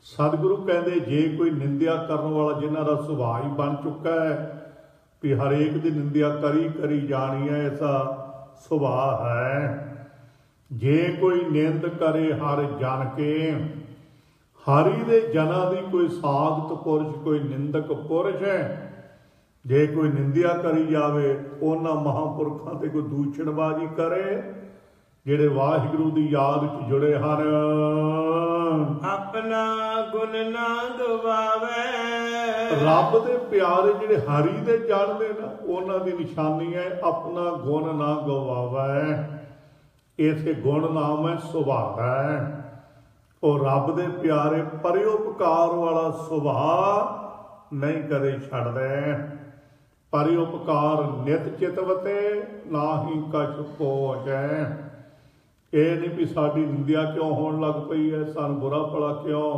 सतगुरु कहंदे जे कोई निंदिया करन वाला जिन्हां दा सुभाव ही बन चुका है भी हरेक दी निंदिया करी करी जानी है, ऐसा सुभाव है। जे कोई निंद करे हर जन के, हरि दे जना दी कोई सागत पुरुष कोई निंदक पुरुष है, जे कोई निंदिया करी जावे उन्हां महापुरखां ते कोई दूषणबाजी करे जेड़े वाहिगुरु दी याद च जुड़े हन। अपना गुण ना गवावे, रब दे प्यारे जिहड़े हरि दे जाणदे ना उन्हां दी निशानी है अपना गुण ना गवावे। इसे गुण नाम है सुभाव है। और रब दे प्यारे परोपकार वाला सुभाव नहीं कदे छड्डदे। परोपकार नित चितवते ना ही कछ पोचै। ये नहीं भी साडी निंदिया क्यों होण लग पई है, सानूं बुरा भला क्यों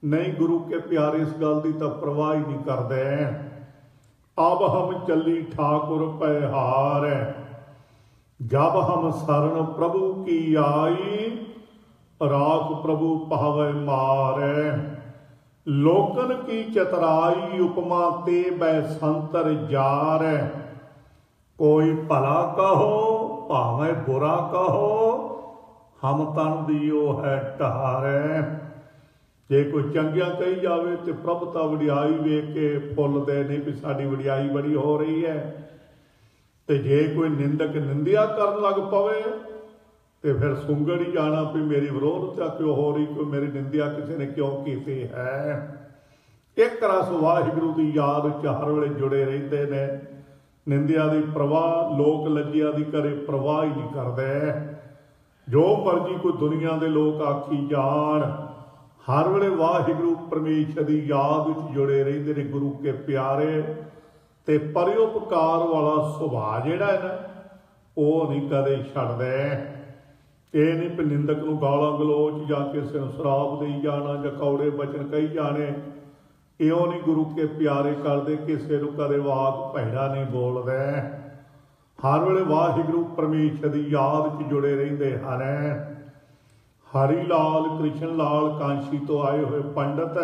नहीं। गुरु के प्यारे इस गल की तो परवाह ही नहीं करते। अब हम चली ठाकुर पै हार, जब हम शरण प्रभु की आई, राख प्रभु पावै मार। लोकन की चतराई उपमा ते बै संतर जार, कोई भला कहो भावें बुरा कहो, हम तन दियो है ढार। जे कोई चंगिया कही जाए तो प्रभुता वडियाई वेख के फुलदे नहीं भी साडी वडियाई बड़ी हो रही है। तो जे कोई निंदक निंदिया करन लग पवे तो फिर सुंगड़ ही जाना भी मेरी विरोधता क्यों हो रही, कोई मेरी निंदिया किसी ने क्यों की है। एक रस वाहिगुरु की याद च हर वेले जुड़े रहते ने। निंदिया की परवाह लोक लज्जिया की करे परवाह ही नहीं करते। जो मर्जी कोई दुनिया के लोग आखी जान, हर वेले वाहिगुरु परमेश्वर की याद च जुड़े रहते ने। गुरु के प्यारे ते परोपकार वाला सुभाव जिहड़ा है ना वो नहीं कदे छड्डदे। ये नहीं भी निंदक नूं गालां गलोच जां किसी नूं श्राप देई जाना जां कौड़े बचन कही जाने, इहों नहीं गुरु के प्यारे करते। किसी नूं कदे वाक भैड़ा नहीं बोलदे। हर वेले वाहिगुरु परमेश्वर की याद च जुड़े रहिंदे हन। हरि लाल कृष्ण लाल कांशी तो आए हुए पंडित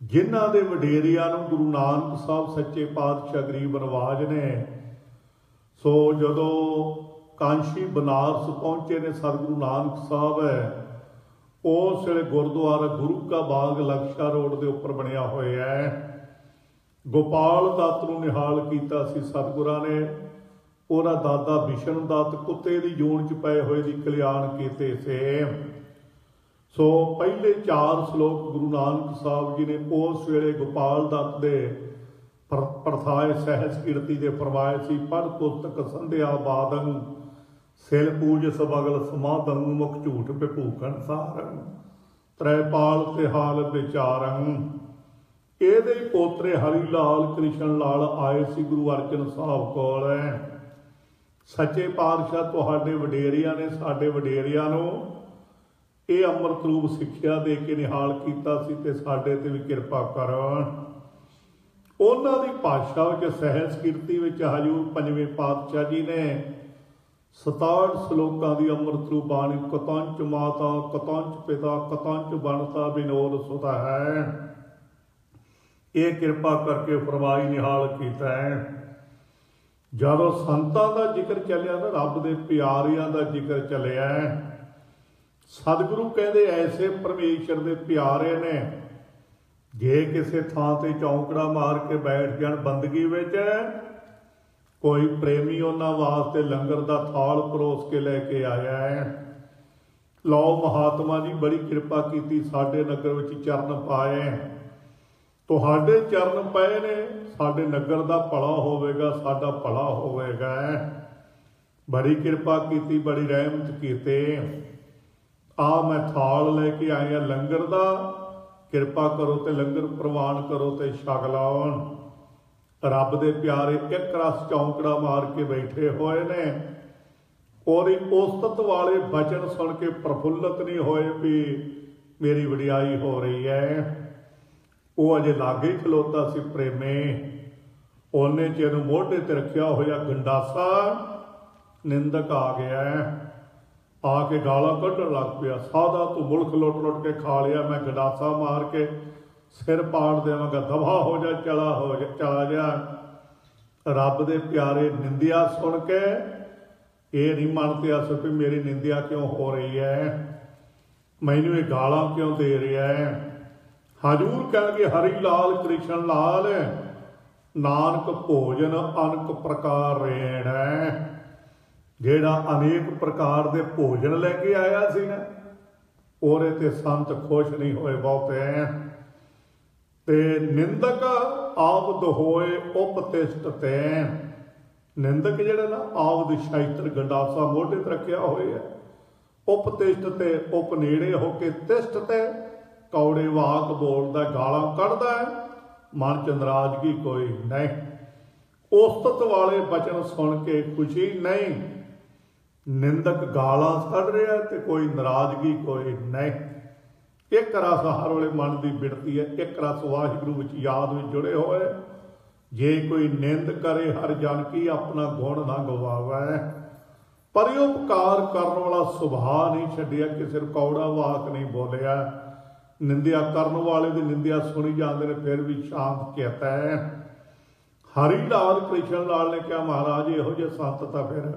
जिन्हां दे वडेरियां नूं गुरु नानक साहब सच्चे पातशाह गरीब नवाज ने। सो जदों ਕਾਂਸ਼ੀ ਬਨਾਰਸ ਪਹੁੰਚੇ ਨੇ ਸਤਿਗੁਰੂ ਨਾਨਕ ਸਾਹਿਬ ਹੈ। ਉਸ ਵੇਲੇ ਗੁਰਦੁਆਰਾ ਗੁਰੂ ਕਾ ਬਾਗ ਲਕਸ਼ਾ ਰੋਡ ਦੇ ਉੱਪਰ ਬਣਿਆ ਹੋਇਆ ਹੈ। ਗੋਪਾਲ ਦੱਤ ਨੂੰ ਨਿਹਾਲ ਕੀਤਾ ਸੀ ਸਤਿਗੁਰਾਂ ਨੇ। ਉਹਦਾ ਦਾਦਾ ਬਿਸ਼ਨ ਦੱਤ ਕੁੱਤੇ ਦੀ ਜੂਨ 'ਚ ਪਏ ਹੋਏ ਦੀ ਕਲਿਆਣ ਕੀਤੇ ਸੇ। ਸੋ ਪਹਿਲੇ 4 ਸ਼ਲੋਕ ਗੁਰੂ ਨਾਨਕ ਸਾਹਿਬ ਜੀ ਨੇ ਉਸ ਵੇਲੇ ਗੋਪਾਲ ਦੱਤ ਦੇ ਪ੍ਰਥਾਏ ਸਹਿਜ ਕੀਰਤੀ ਦੇ ਫਰਮਾਏ ਸੀ। ਪੜ੍ਹ ਪੁਸਤਕ ਸੰਧਿਆ ਬਾਦੰ ਸਿਲ ਪੂਜ ਸਬਗਲ ਸਮਾਧੰ ਮੁਖ ਝੂਠ ਵਿਭੂਖਣ ਸਾਰੰ ਤ੍ਰੈਪਾਲ ਤੇ ਹਾਲ ਵਿਚਾਰੰ। ਇਹਦੇ ਪੋਤਰੇ ਹਰੀ ਲਾਲ ਕ੍ਰਿਸ਼ਨ ਲਾਲ ਆਏ ਸੀ ਗੁਰੂ ਅਰਜਨ ਸਾਹਿਬ ਕੋਲ। ਸੱਚੇ ਪਾਤਸ਼ਾਹ ਤੁਹਾਡੇ ਵਡੇਰਿਆਂ ਨੇ ਸਾਡੇ ਵਡੇਰਿਆਂ ਨੂੰ ਇਹ ਅੰਮ੍ਰਿਤ ਰੂਪ ਸਿੱਖਿਆ ਦੇ ਕੇ ਨਿਹਾਲ ਕੀਤਾ ਸੀ ਤੇ ਸਾਡੇ ਤੇ ਵੀ ਕਿਰਪਾ ਕਰ। ਉਹਨਾਂ ਦੀ ਭਾਸ਼ਾ ਵਿੱਚ ਸਹਿਜ ਕੀਰਤੀ ਵਿੱਚ ਹਜੂਰ ਪੰਜਵੇਂ ਪਾਤਸ਼ਾਹ ਜੀ ਨੇ 67 ਸ਼ਲੋਕਾਂ ਦੀ ਅੰਮ੍ਰਿਤ ਰੂਪ ਬਾਣੀ ਕਤੰਚ ਮਾਤਾ ਕਤੰਚ ਪਿਤਾ ਕਤੰਚ ਬਣਤਾ ਵਿਨੋਦ ਸੁਤਾ ਹੈ ਇਹ ਕਿਰਪਾ ਕਰਕੇ ਫਰਮਾਈ ਨਿਹਾਲ ਕੀਤਾ ਹੈ। ਜਦੋਂ ਸੰਤਾਂ ਦਾ ਜ਼ਿਕਰ ਚੱਲਿਆ ਨਾ ਰੱਬ ਦੇ ਪਿਆਰਿਆਂ ਦਾ ਜ਼ਿਕਰ ਚੱਲਿਆ, ਸਤਿਗੁਰੂ ਕਹਿੰਦੇ ਐਸੇ ਪਰਮੇਸ਼ਰ ਦੇ ਪਿਆਰੇ ਨੇ ਜੇ ਕਿਸੇ ਥਾਂ ਤੇ ਚੌਂਕੜਾ ਮਾਰ ਕੇ ਬੈਠ ਜਾਣ ਬੰਦਗੀ ਵਿੱਚ, ਕੋਈ ਪ੍ਰੇਮੀ ਉਹਨਾਂ ਵਾਸਤੇ ਲੰਗਰ ਦਾ ਥਾਲ ਪਰੋਸ ਕੇ ਲੈ ਕੇ ਆਇਆ ਹੈ। ਲਓ ਮਹਾਤਮਾ ਜੀ ਬੜੀ ਕਿਰਪਾ ਕੀਤੀ, ਸਾਡੇ ਨਗਰ ਵਿੱਚ ਚਰਨ ਪਾਏ, ਤੁਹਾਡੇ ਚਰਨ ਪਏ ਨੇ, ਸਾਡੇ ਨਗਰ ਦਾ ਭਲਾ ਹੋਵੇਗਾ, ਸਾਡਾ ਭਲਾ ਹੋਵੇਗਾ। ਬੜੀ ਕਿਰਪਾ ਕੀਤੀ, ਬੜੀ ਰਹਿਮਤ ਕੀਤੇ। ਆ ਮੈਂ ਥਾਲ ਲੈ ਕੇ ਆਇਆ ਲੰਗਰ ਦਾ, ਕਿਰਪਾ ਕਰੋ ਤੇ ਲੰਗਰ ਪ੍ਰਵਾਨ ਕਰੋ ਤੇ ਛਕ ਲਾਉਣ। ਰੱਬ ਦੇ ਪਿਆਰੇ ਇੱਕ ਰਸ ਚੌਂਕੜਾ ਮਾਰ ਕੇ ਬੈਠੇ ਹੋਏ ਨੇ, ਉਹਦੀ ਉਸਤਤ ਵਾਲੇ ਬਚਨ ਸੁਣ ਕੇ ਪ੍ਰਫੁੱਲਤ ਨਹੀਂ ਹੋਏ ਵੀ ਮੇਰੀ ਵਡਿਆਈ ਹੋ ਰਹੀ ਹੈ। ਉਹ ਅਜੇ ਲਾਗੇ ਖਲੋਤਾ ਸੀ ਪ੍ਰੇਮੇ, ਉਹਨੇ ਚਿਰ ਨੂੰ ਮੋਢੇ ਤੇ ਰੱਖਿਆ ਹੋਇਆ ਗੰਡਾਸਾ ਨਿੰਦਕ ਆ ਗਿਆ, ਆ ਕੇ ਗਾਲਾਂ ਕੱਢਣ ਲੱਗ ਪਿਆ। ਸਾਦਾ ਤੂੰ ਮੁਲਕ ਲੁੱਟ ਲੁੱਟ ਕੇ ਖਾ ਲਿਆ, ਮੈਂ ਗੰਡਾਸਾ ਮਾਰ ਕੇ ਸਿਰ ਪਾੜ ਦੇਵਾਂਗਾ, ਦਫਾ ਹੋ ਜਾ, ਚਲਾ ਜਾ। ਰੱਬ ਦੇ ਪਿਆਰੇ ਨਿੰਦਿਆ ਸੁਣ ਕੇ ਇਹ ਨਹੀਂ ਮੰਨਦੇ ਅਸ ਵੀ ਮੇਰੀ ਨਿੰਦਿਆ ਕਿਉਂ ਹੋ ਰਹੀ ਹੈ, ਮੈਨੂੰ ਇਹ ਗਾਲਾਂ ਕਿਉਂ ਦੇ ਰਿਹਾ ਹੈ। ਹਜੂਰ ਕਹਿਣਗੇ ਹਰੀ ਲਾਲ ਕ੍ਰਿਸ਼ਨ ਲਾਲ, ਨਾਨਕ ਭੋਜਨ ਅਨਕ ਪ੍ਰਕਾਰ ਰੇਣ ਹੈ। ਜਿਹੜਾ ਅਨੇਕ ਪ੍ਰਕਾਰ ਦੇ ਭੋਜਨ ਲੈ ਕੇ ਆਇਆ ਸੀ ਨਾ, ਉਹਦੇ ਤੇ ਸੰਤ ਖੁਸ਼ ਨਹੀਂ ਹੋਏ ਬਹੁਤੇ। ਤੇ ਨਿੰਦਕ ਆਵਦ ਹੋਏ ਉਪਤਿਸ਼ਟ ਤੇ, ਨਿੰਦਕ ਜਿਹੜਾ ਨਾ ਆਵਦ ਸ਼ੈਤਰ ਗੰਡਾਸਾ ਮੋਢੇ ਤੇ ਰੱਖਿਆ ਹੋਇਆ, ਉਪਤਿਸ਼ਟ ਤੇ ਉਪ ਨੇੜੇ ਹੋ ਕੇ ਤਿਸ਼ਟ ਤੇ ਕੌੜੇ ਵਾਕ ਬੋਲਦਾ, ਗਾਲਾਂ ਕੱਢਦਾ, ਮਨ ਚ ਨਾਰਾਜ਼ਗੀ ਕੋਈ ਨਹੀਂ। ਉਸਤਤ ਵਾਲੇ ਬਚਨ ਸੁਣ ਕੇ ਖੁਸ਼ੀ ਨਹੀਂ, ਨਿੰਦਕ ਗਾਲਾਂ ਕੱਢ ਰਿਹਾ ਤੇ ਕੋਈ ਨਾਰਾਜ਼ਗੀ ਕੋਈ ਨਹੀਂ। ਇੱਕ ਰਸ ਹਰ ਵੇਲੇ ਮਨ ਦੀ ਬਿੜਤੀ ਹੈ, ਇੱਕ ਰਸ ਵਾਹਿਗੁਰੂ ਵਿੱਚ ਯਾਦ ਵਿੱਚ ਜੁੜੇ ਹੋਏ। ਜੇ ਕੋਈ ਨਿੰਦ ਕਰੇ ਹਰ ਜਨ ਕੀ, ਆਪਣਾ ਗੁਣ ਨਾ ਗਵਾਵੇ। ਪਰਉਪਕਾਰ ਕਰਨ ਵਾਲਾ ਸੁਭਾਅ ਨਹੀਂ ਛੱਡਿਆ, ਕਿਸੇ ਨੂੰ ਕੌੜਾ ਵਾਕ ਨਹੀਂ ਬੋਲਿਆ। ਨਿੰਦਿਆ ਕਰਨ ਵਾਲੇ ਦੀ ਨਿੰਦਿਆ ਸੁਣੀ ਜਾਂਦੇ ਨੇ, ਫਿਰ ਵੀ ਸ਼ਾਂਤ ਚਿੱਤ ਹੈ। ਹਰੀ ਲਾਲ ਕ੍ਰਿਸ਼ਨ ਲਾਲ ਨੇ ਕਿਹਾ ਮਹਾਰਾਜ ਇਹੋ ਜਿਹੇ ਸੰਤ ਤਾਂ ਫਿਰ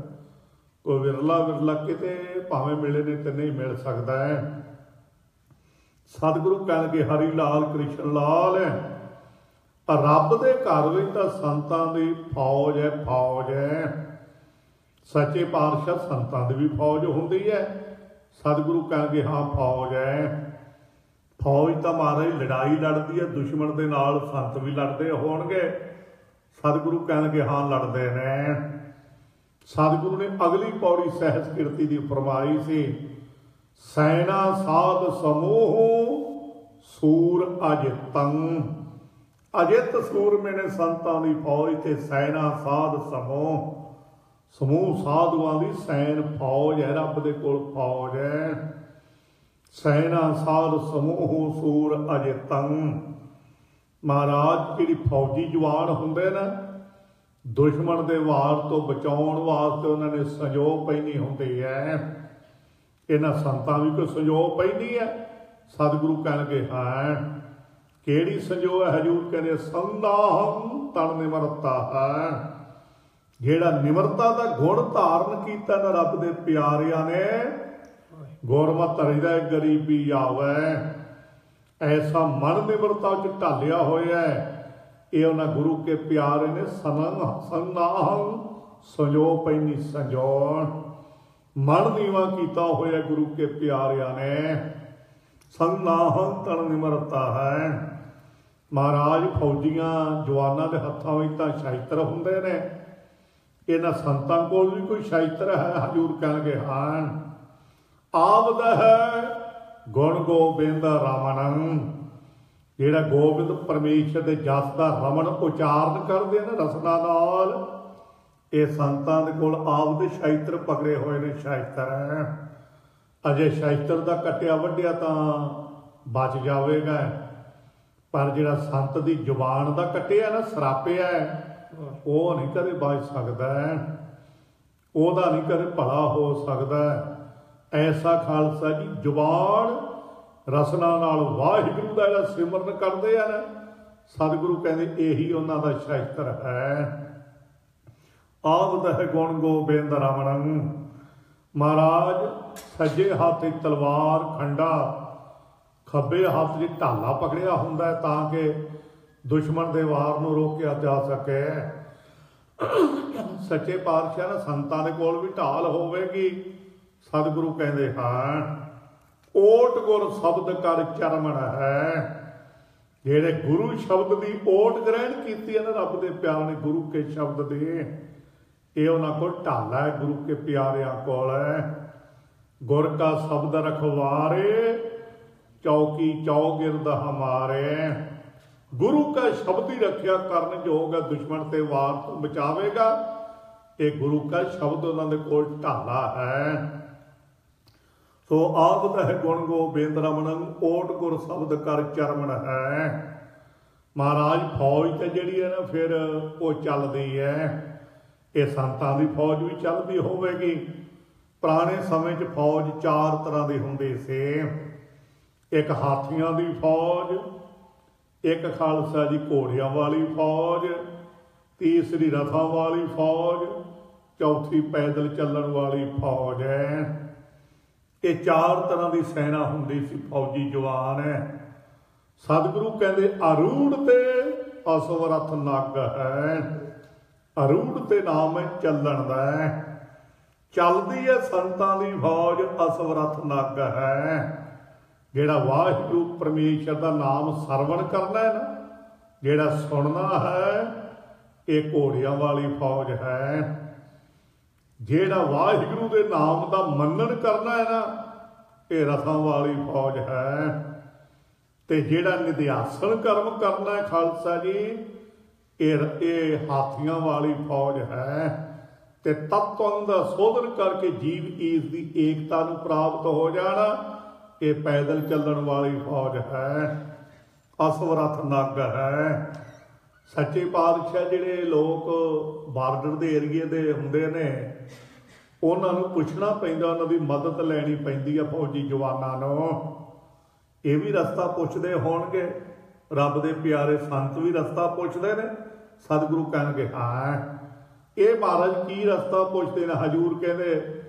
ਕੋਈ ਵਿਰਲਾ ਕਿਤੇ ਭਾਵੇਂ ਮਿਲੇ ਨੇ ਤੇ ਨਹੀਂ ਮਿਲ ਸਕਦਾ ਹੈ। ਸਤਿਗੁਰੂ ਕਹਿਣਗੇ ਹਰੀ ਲਾਲ ਕ੍ਰਿਸ਼ਨ ਲਾਲ, ਰੱਬ ਦੇ ਘਰ ਵਿੱਚ ਤਾਂ ਸੰਤਾਂ ਦੀ ਫੌਜ ਹੈ, ਫੌਜ ਹੈ। ਸੱਚੇ ਪਾਤਸ਼ਾਹ ਸੰਤਾਂ ਦੀ ਵੀ ਫੌਜ ਹੁੰਦੀ ਹੈ। ਸਤਿਗੁਰੂ ਕਹਿਣਗੇ ਹਾਂ ਫੌਜ ਹੈ। ਫੌਜ ਤਾਂ ਮਹਾਰਾਜ ਲੜਾਈ ਲੜਦੀ ਹੈ, ਦੁਸ਼ਮਣ ਦੇ ਨਾਲ ਸੰਤ ਵੀ ਲੜਦੇ ਹੋਣਗੇ। ਸਤਿਗੁਰੂ ਕਹਿਣਗੇ ਹਾਂ ਲੜਦੇ ਨੇ। ਸਤਿਗੁਰੂ ਨੇ ਅਗਲੀ ਪੌੜੀ ਸਹਿਜ ਕੀਰਤੀ ਦੀ ਫਰਮਾਈ ਸੀ, ਸੈਨਾ ਸਾਧ ਸਮੂਹ ਸੂਰ ਅਜਿਤੰ। ਅਜਿਤ ਸੂਰਮੇ ਨੇ ਸੰਤਾਂ ਦੀ ਫੌਜ ਤੇ ਸੈਨਾ ਸਾਧ ਸਮੂਹ, ਸਮੂਹ ਸਾਧੂਆਂ ਦੀ ਸੈਨ ਫੌਜ ਹੈ, ਰੱਬ ਦੇ ਕੋਲ ਫੌਜ ਹੈ। ਸੈਨਾ ਸਾਧ ਸਮੂਹ ਸੂਰ ਅਜਿਤੰ। ਮਹਾਰਾਜ ਜਿਹੜੀ ਫੌਜੀ ਜਵਾਨ ਹੁੰਦੇ ਨਾ, ਦੁਸ਼ਮਣ ਦੇ ਵਾਰ ਤੋਂ ਬਚਾਉਣ ਵਾਸਤੇ ਉਹਨਾਂ ਨੇ ਸੰਜੋਗ ਪੈਣੀ ਹੁੰਦੀ ਹੈ। ਇਹਨਾਂ ਸੰਤਾਂ ਵੀ ਕੋਈ ਸੰਜੋਗ ਪੈਂਦੀ ਹੈ। ਸਤਿਗੁਰੂ ਕਹਿਣਗੇ ਹਾਂ ਕਿਹੜੀ ਸੰਜੋਗ ਹੈ। ਹਜੂਰ ਕਹਿੰਦੇ ਸੰਦਾਹੰ ਤਨ ਨਿਮਰਤਾ ਹੈ। ਜਿਹੜਾ ਨਿਮਰਤਾ ਦਾ ਗੁਣ ਧਾਰਨ ਕੀਤਾ ਨਾ ਰੱਬ ਦੇ ਪਿਆਰਿਆਂ ਨੇ, ਗੁਰਮਤਿ ਹਰਿਦਾ ਗਰੀਬੀ ਆਵੇ, ਐਸਾ ਮਨ ਨਿਮਰਤਾ ਚ ਢਾਲਿਆ ਹੋਇਆ ਇਹ ਉਹਨਾਂ ਗੁਰੂ ਕੇ ਪਿਆਰੇ ਨੇ ਸੰਨਾਹੰ ਸੰਜੋ ਪੈਨੀ ਸੰਜੋਣ, ਮਨ ਨੀਵਾ ਕੀਤਾ ਹੋਇਆ ਗੁਰੂ ਕੇ ਪਿਆਰਿਆਂ ਨੇ। ਸੰਨਾਹੰ ਤਨ ਨਿਮਰਤਾ ਹੈ। ਮਹਾਰਾਜ ਫੌਜੀਆਂ ਜਵਾਨਾਂ ਦੇ ਹੱਥਾਂ ਵਿੱਚ ਤਾਂ ਸ਼ਾਇਤਰ ਹੁੰਦੇ ਨੇ, ਇਹਨਾਂ ਸੰਤਾਂ ਕੋਲ ਵੀ ਕੋਈ ਸ਼ਾਇਤਰ ਹੈ? ਹਜ਼ੂਰ ਕਹਿਣਗੇ ਹਾਂ। ਆਵਦ ਹੈ ਗੁਣ ਗੋਬਿੰਦ ਰਮਨ, ਜਿਹੜਾ ਗੋਬਿੰਦ ਪਰਮੇਸ਼ਰ ਦੇ ਜਸ ਦਾ ਰਮਨ ਉਚਾਰਨ ਕਰਦੇ ਨੇ ਰਸਨਾ ਨਾਲ, ਇਹ ਸੰਤਾਂ ਦੇ ਕੋਲ ਆਵਦ ਸ਼ਾਇਤਰ ਪਕੜੇ ਹੋਏ ਨੇ। ਸ਼ਾਇਤਰ ਹੈ ਅਜੇ ਸ਼ਾਇਤਰ ਦਾ ਕੱਟਿਆ ਵੱਢਿਆ ਤਾਂ ਬਚ ਜਾਵੇਗਾ, ਪਰ ਜਿਹੜਾ ਸੰਤ ਦੀ ਜ਼ੁਬਾਨ ਦਾ ਕੱਟਿਆ ਨਾ, ਸਰਾਪਿਆ, ਉਹ ਨਹੀਂ ਕਦੇ ਬਚ ਸਕਦਾ, ਉਹਦਾ ਨਹੀਂ ਕਦੇ ਭਲਾ ਹੋ ਸਕਦਾ। ਐਸਾ ਖਾਲਸਾ ਜੀ ਜ਼ੁਬਾਨ ਰਸਨਾ ਨਾਲ ਵਾਹਿਗੁਰੂ ਦਾ ਜਿਹੜਾ ਸਿਮਰਨ ਕਰਦੇ ਆ ਨਾ, ਸਤਿਗੁਰੂ ਕਹਿੰਦੇ ਇਹੀ ਉਹਨਾਂ ਦਾ ਸ਼ਾਇਤਰ ਹੈ। ਆਵਦ ਹੈ ਗੁਣ ਗੋਬਿੰਦ ਰਮਨ। ਮਹਾਰਾਜ ਸੱਜੇ ਹੱਥ ਤਲਵਾਰ ਖੰਡਾ, ਖੱਬੇ ਹੱਥ 'ਚ ਢਾਲਾ ਪਕੜਿਆ ਹੁੰਦਾ ਤਾਂ ਕਿ ਦੁਸ਼ਮਣ ਦੇ ਵਾਰ ਨੂੰ ਰੋਕਿਆ ਜਾ ਸਕੇ। ਸੱਚੇ ਪਾਤਸ਼ਾਹ ਨੇ ਸੰਤਾਂ ਦੇ ਕੋਲ ਵੀ ਢਾਲ ਹੋਵੇਗੀ। ਸਤਿਗੁਰੂ ਕਹਿੰਦੇ ਹਾਂ ਓਟ ਗੁਰ ਸ਼ਬਦ ਕਰ ਚਰਮਣ ਹੈ। ਜਿਹੜੇ ਗੁਰੂ ਸ਼ਬਦ ਦੀ ਓਟ ਗ੍ਰਹਿਣ ਕੀਤੀ ਹੈ ਨਾ ਰੱਬ ਦੇ ਪਿਆਰ ਨੇ, ਗੁਰੂ ਕੇ ਸ਼ਬਦ ਦੇ, ਇਹ ਉਹਨਾਂ ਕੋਲ ਢਾਲਾ ਹੈ, ਗੁਰੂ ਕੇ ਪਿਆਰਿਆਂ ਕੋਲ ਹੈ। ਗੁਰ ਕਾ ਸ਼ਬਦ ਰਖਵਾਰੇ ਚੌਕੀ ਚੌਗਿਰਦ ਹਮਾਰੇ। ਗੁਰੂ ਕਾ ਸ਼ਬਦ ਹੀ ਰੱਖਿਆ ਕਰਨ ਯੋਗ ਹੈ, ਦੁਸ਼ਮਣ ਤੇ ਵਾਰ ਤੋਂ ਬਚਾਵੇਗਾ। ਇਹ ਗੁਰੂ ਕਾ ਸ਼ਬਦ ਉਹਨਾਂ ਦੇ ਕੋਲ ਢਾਲਾ ਹੈ। ਸੋ ਆਵਦ ਹੈ ਗੁਣ ਗੋਬਿੰਦ ਰਮਨ, ਓਟ ਗੁਰ ਸ਼ਬਦ ਕਰ ਚਰਮਣ ਹੈ। ਮਹਾਰਾਜ ਫੌਜ ਤੇ ਜਿਹੜੀ ਹੈ ਨਾ ਫਿਰ ਉਹ ਚੱਲਦੀ ਹੈ। ਇਹ ਸੰਤਾਂ ਦੀ ਫੌਜ ਵੀ ਚੱਲਦੀ ਹੋਵੇਗੀ। ਪੁਰਾਣੇ ਸਮੇਂ 'ਚ ਫੌਜ 4 ਤਰ੍ਹਾਂ ਦੀ ਹੁੰਦੀ ਸੀ। ਇੱਕ ਹਾਥੀਆਂ ਦੀ ਫੌਜ, ਇੱਕ ਖਾਲਸਾ ਜੀ ਘੋੜਿਆਂ ਵਾਲੀ ਫੌਜ, ਤੀਸਰੀ ਰਥਾਂ ਵਾਲੀ ਫੌਜ, ਚੌਥੀ ਪੈਦਲ ਚੱਲਣ ਵਾਲੀ ਫੌਜ ਹੈ। ਇਹ 4 ਤਰ੍ਹਾਂ ਦੀ ਸੈਨਾ ਹੁੰਦੀ ਸੀ, ਫੌਜੀ ਜਵਾਨ ਹੈ। ਸਤਿਗੁਰੂ ਕਹਿੰਦੇ ਅਰੂੜ ਤੇ ਅਸਵਰਥ ਨਗ ਹੈ। ਅਰੂੜ ਤੇ ਨਾਮ ਹੈ ਚੱਲਣ ਦਾ, ਚੱਲਦੀ ਹੈ ਸੰਤਾਂ ਦੀ ਫੌਜ, ਅਸਵਰਥ ਨਗ ਹੈ। ਜਿਹੜਾ ਵਾਹਿਗੁਰੂ ਪਰਮੇਸ਼ਰ ਦਾ ਨਾਮ ਸਰਵਣ ਕਰਨਾ ਹੈ ਨਾ, ਜਿਹੜਾ ਸੁਣਨਾ ਹੈ, ਇਹ ਘੋੜਿਆਂ ਵਾਲੀ ਫੌਜ ਹੈ। ਜਿਹੜਾ ਵਾਹਿਗੁਰੂ ਦੇ ਨਾਮ ਦਾ ਮੰਨਣ ਕਰਨਾ ਹੈ ਨਾ, ਇਹ ਰਥਾਂ ਵਾਲੀ ਫੌਜ ਹੈ। ਤੇ ਜਿਹੜਾ ਨਿਧਿਆਸਨ ਕਰਮ ਕਰਨਾ ਹੈ ਖਾਲਸਾ ਜੀ, ਇਹ ਹਾਥੀਆਂ ਵਾਲੀ ਫੌਜ ਹੈ। ਤੇ ਤਤਵ ਦਾ ਸੋਧਨ ਕਰਕੇ ਜੀਵ ਈਸ ਦੀ ਏਕਤਾ ਨੂੰ ਪ੍ਰਾਪਤ ਹੋ ਜਾਣਾ, ਇਹ ਪੈਦਲ ਚੱਲਣ ਵਾਲੀ ਫੌਜ ਹੈ। ਅਸਵਰਥ ਨਗ ਹੈ। ਸੱਚੇ ਪਾਤਸ਼ਾਹ ਜਿਹੜੇ ਲੋਕ ਬਾਰਡਰ ਦੇ ਏਰੀਏ ਦੇ ਹੁੰਦੇ ਨੇ, ਉਹਨਾਂ ਨੂੰ ਪੁੱਛਣਾ ਪੈਂਦਾ, ਉਹਨਾਂ ਦੀ ਮਦਦ ਲੈਣੀ ਪੈਂਦੀ ਆ ਫੌਜੀ ਜਵਾਨਾਂ ਨੂੰ। ਇਹ ਵੀ ਰਸਤਾ ਪੁੱਛਦੇ ਹੋਣਗੇ, ਰੱਬ ਦੇ ਪਿਆਰੇ ਸੰਤ ਵੀ ਰਸਤਾ ਪੁੱਛਦੇ ਨੇ। ਸਤਿਗੁਰੂ ਕਹਿਣਗੇ ਹਾਂ। ਇਹ ਮਹਾਰਾਜ ਕੀ ਰਸਤਾ ਪੁੱਛਦੇ ਨੇ? ਹਜ਼ੂਰ ਕਹਿੰਦੇ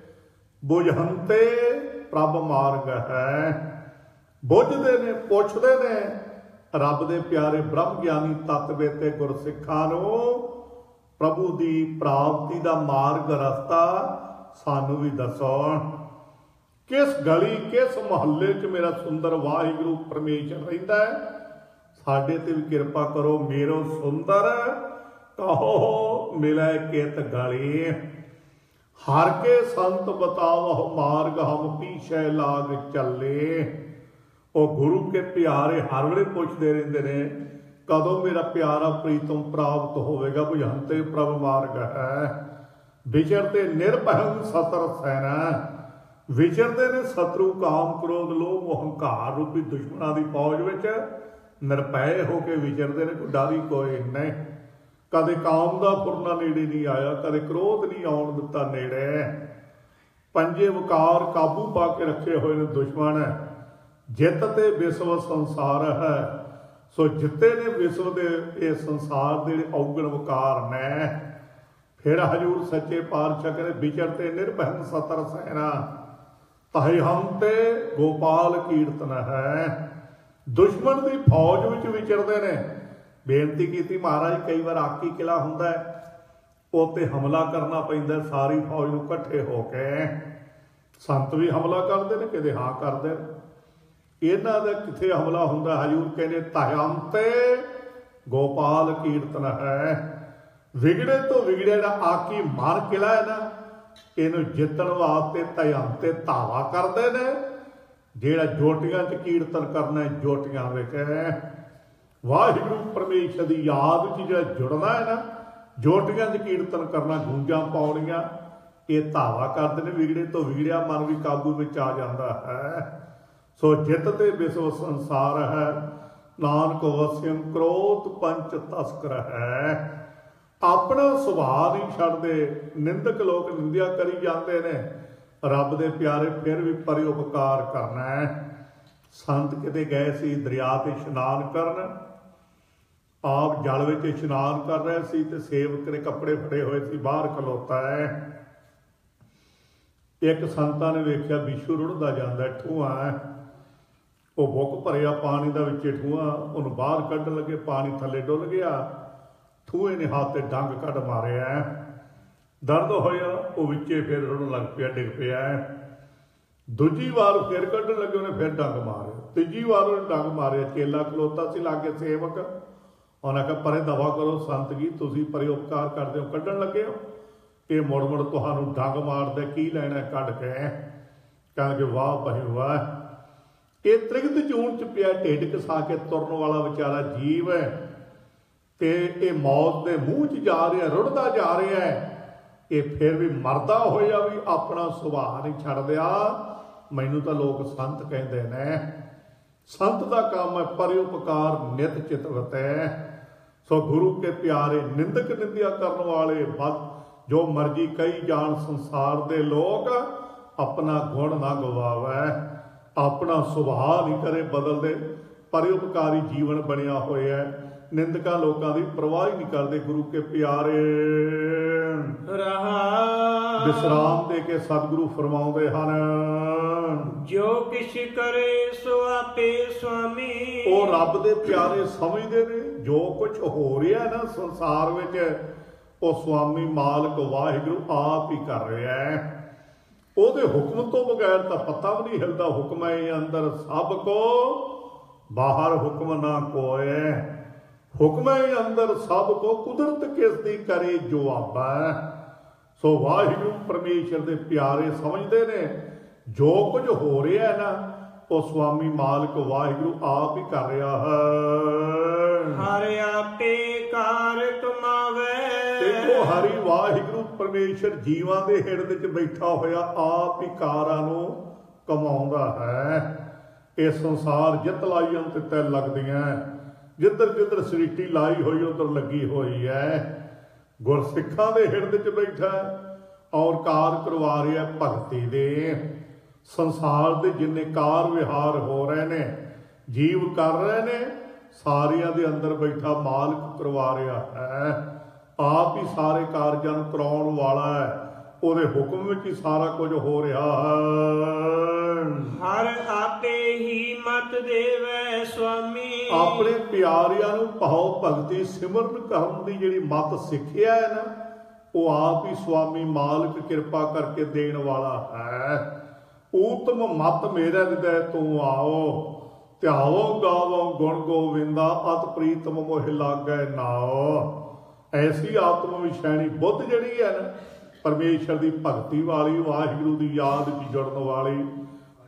ਬੁਝੰਤੇ ਪ੍ਰਭ ਮਾਰਗ ਹੈ। ਬੁੱਝਦੇ ਨੇ, ਪੁੱਛਦੇ ਨੇ ਰੱਬ ਦੇ ਪਿਆਰੇ ਬ੍ਰਹਮ ਗਿਆਨੀ ਤਤਵੇ ਤੇ ਗੁਰਸਿੱਖਾਂ ਨੂੰ, ਪ੍ਰਭੂ ਦੀ ਪ੍ਰਾਪਤੀ ਦਾ ਮਾਰਗ ਰਸਤਾ ਸਾਨੂੰ ਵੀ ਦੱਸੋ। ਕਿਸ ਗਲੀ ਕਿਸ ਮੁਹੱਲੇ 'ਚ ਮੇਰਾ ਸੁੰਦਰ ਵਾਹਿਗੁਰੂ ਪਰਮੇਸ਼ਰ ਰਹਿੰਦਾ ਹੈ, ਸਾਡੇ ਤੇ ਵੀ ਕਿਰਪਾ ਕਰੋ। ਮੇਰੋ ਸੁੰਦਰ ਕਹੋ ਮਿਲੈ ਕਿਤ ਗਲੀ, ਹਰ ਕੇ ਸੰਤ ਬਤਾਵਹੁ ਮਾਰਗ ਹਮ ਪੀਛੇ ਲਾਗ ਚੱਲੇ। ਉਹ ਗੁਰੂ ਕੇ ਪਿਆਰੇ ਹਰ ਵੇਲੇ ਪੁੱਛਦੇ ਰਹਿੰਦੇ ਨੇ ਕਦੋਂ ਮੇਰਾ ਪਿਆਰਾ ਪ੍ਰੀਤਮ ਪ੍ਰਾਪਤ ਹੋਵੇਗਾ। ਬੁਝੰਤੇ ਪ੍ਰਭ ਮਾਰਗ ਹੈ। ਵਿਚਰਤੇ ਨਿਰਭੈ ਸਤਰ ਸੈਨਾ, ਵਿਚਰਦੇ ਨੇ ਸ਼ਤਰੂ ਕਾਮ ਕ੍ਰੋਧ ਲੋਭ ਹੰਕਾਰ ਰੂਪੀ ਦੁਸ਼ਮਣਾਂ ਦੀ ਫੌਜ ਵਿੱਚ ਨਿਰਭੈ ਹੋ ਕੇ ਵਿਚਰਦੇ ਨੇ। ਕੋਈ ਡਰ ਹੀ ਕੋਈ ਨਹੀਂ। ਕਦੇ ਕਾਮ ਦਾ ਫੁਰਨਾ ਨੇੜੇ ਨਹੀਂ ਆਇਆ, ਕਦੇ ਕ੍ਰੋਧ ਨਹੀਂ ਆਉਣ ਦਿੱਤਾ ਨੇੜੇ। ਪੰਜੇ ਵਕਾਰ ਕਾਬੂ ਪਾ ਕੇ ਰੱਖੇ ਹੋਏ ਨੇ ਦੁਸ਼ਮਣ। ਜਿੱਤ ਤੇ ਵਿਸ਼ਵ ਸੰਸਾਰ ਹੈ। ਸੋ ਜਿੱਤੇ ਨੇ ਵਿਸ਼ਵ ਦੇ ਇਹ ਸੰਸਾਰ ਦੇ ਔਗਣ ਵਕਾਰ ਨੇ। फिर हजूर सच्चे पातशाह कहते विचरते निर्भय सतर सैना ताहि हम ते गोपाल कीर्तन है। दुश्मन की फौज विच विचरते ने। बेनती की महाराज कई बार आकी किला हुंदा है उत्ते हमला करना पैंदा सारी फौज नूं इकट्ठे होके। संत भी हमला करते हैं किते हाँ करते इन्हां दा किथे हमला हुंदा। हजूर कहते ताहि ते गोपाल कीर्तन है। विगड़े तो विगड़े दा आकी मार किला है ना इनू जितण वास्ते धयान ते धावा करते हैं। जेड़ा जोटियां च कीर्तन करना है जोटियां विच वाहिगुरू परमेश्वर की याद च जो जुड़ना है ना जोटियां च कीर्तन करना गूंजां पाउणियां ये धावा करते हैं। विगड़े तो विगड़िया मन भी काबू में आ जाता है। सो जित ते विश्व संसार है नानक वस्यम क्रोध पंच तस्कर है। अपना सुभाव नहीं छड्डदे। निंदक लोग निंदिया करी जाते हैं। रब दे प्यारे फिर भी परोपकार करना है। संत किते गए सी दरिया ते इशनान करन आप जल विच इशनान कर रहे सी ते सेवक ने कपड़े फड़े हुए सी बाहर खलोता है। एक संतां ने वेख्या बिच्छू रुड़दा जांदा ठूआ है वो बुक भरिया पानी दा विच ठूआ उन्हें बाहर कढण लगे पानी थले डुल गया। ठूए ने हाथ से डंग कढ़ मारिया दर्द होया वो विचे फिर रुड़न लग पिया डिग पिया। दूजी बार फिर कढ़न लगे उन्हें फिर डंग मारे। तीजी बार उन्हें डंग मारे। चेला खलोता सी लागे सेवक उन्हें आख्या परे दवा करो संत जी तुसीं परोपकार करते हो कढ़न लगे हो ये मुड़ मुड़ तुहानूं डंग मारदे की लैना कढ़ के। कहणगे वाह भाई वाह ये त्रिगत जून च पिया ढिड घसा के तुरन वाला बेचारा जीव है ते ये मौत के मूँह च जा रहा रुड़दा जा रहा है। ये फिर भी मरदा होया भी अपना सुभाव नहीं छड्ड दिया। मैनू तो लोग संत कहते हैं। संत का काम है परोपकार नित चितवत है। सो गुरु के प्यारे निंदक निंदिया करने वाले जो मर्जी कई जान संसार दे लोग अपना गुण ना गवावे अपना सुभाव नहीं करे बदल दे। परोपकारी जीवन बनया होया है। निंदका लोगों की परवाह ही नहीं करते। गुरु के प्यारे विश्राम दे के सतगुरु फरमाउंदे हन जो किछ करे सो आपे स्वामी। वो रब दे प्यारे समझते ने जो कुछ हो रहा है ना संसार विच वो स्वामी मालक वाहिगुरू आप ही कर रहा है। ਉਹਦੇ हुक्म तो बगैर तो पता भी नहीं हिलता। हुक्म है अंदर सब को बाहर हुक्म ना कोय। हुक्म है अंदर सब को कुदरत किसदी करे जो आबा। सो वाहिगुरू परमेश्वर दे प्यारे समझते ने जो कुछ हो रहा है ना वो स्वामी मालक वाहिगुरू आप ही कर रहा है। हर आपे कार कमावे। देखो हरि वाहिगुरू परमेश्वर जीवां दे हिरदे च बैठा होया आप ही कारां नूं कमाउंदा है। ये संसार जित लाइयां ते तै लगदियां जिधर जिधर सरीटी लाई हुई उधर लगी हुई है। गुरसिखां दे हिरदे च बैठा और कार करवा रहा भगती दे। संसार दे जिन्ने कार विहार हो रहे ने जीव कर रहे ने सारियां दे अंदर बैठा मालक करवा रहा है। आप ही सारे कारजां नूं कराउण वाला है। ਉਹਦੇ ਹੁਕਮ ਵਿੱਚ ਹੀ ਸਾਰਾ ਕੁਝ ਹੋ ਰਿਹਾ ਹੈ। ਹਰ ਆਪੇ ਹੀ ਮਤ ਦੇਵੈ ਸੁਆਮੀ। ਆਪਣੇ ਪਿਆਰਿਆਂ ਨੂੰ ਭਾਉ ਭਗਤੀ ਸਿਮਰਨ ਕਰਨ ਦੀ ਜਿਹੜੀ ਮਤ ਸਿੱਖਿਆ ਹੈ ਨਾ ਉਹ ਆਪ ਹੀ ਸੁਆਮੀ ਮਾਲਕ ਕਿਰਪਾ ਕਰਕੇ ਦੇਣ ਵਾਲਾ ਹੈ। ਊਤਮ ਮਤ ਮੇਰੇ ਹਿਰਦੈ ਤੂੰ ਆਓ ਧਿਆਵੋ ਗਾਵੋ ਗੁਣ ਗੋਵਿੰਦਾ ਅਤ ਪ੍ਰੀਤਮ ਮੋਹਿ ਲਾਗੈ ਨਾਉ। ਐਸੀ ਆਤਮ ਵਿਸ਼ੈਣੀ ਬੁੱਧ ਜਿਹੜੀ ਹੈ ਨਾ परमेश्वर की भगती वाली वाहिगुरू की याद च जुड़न वाली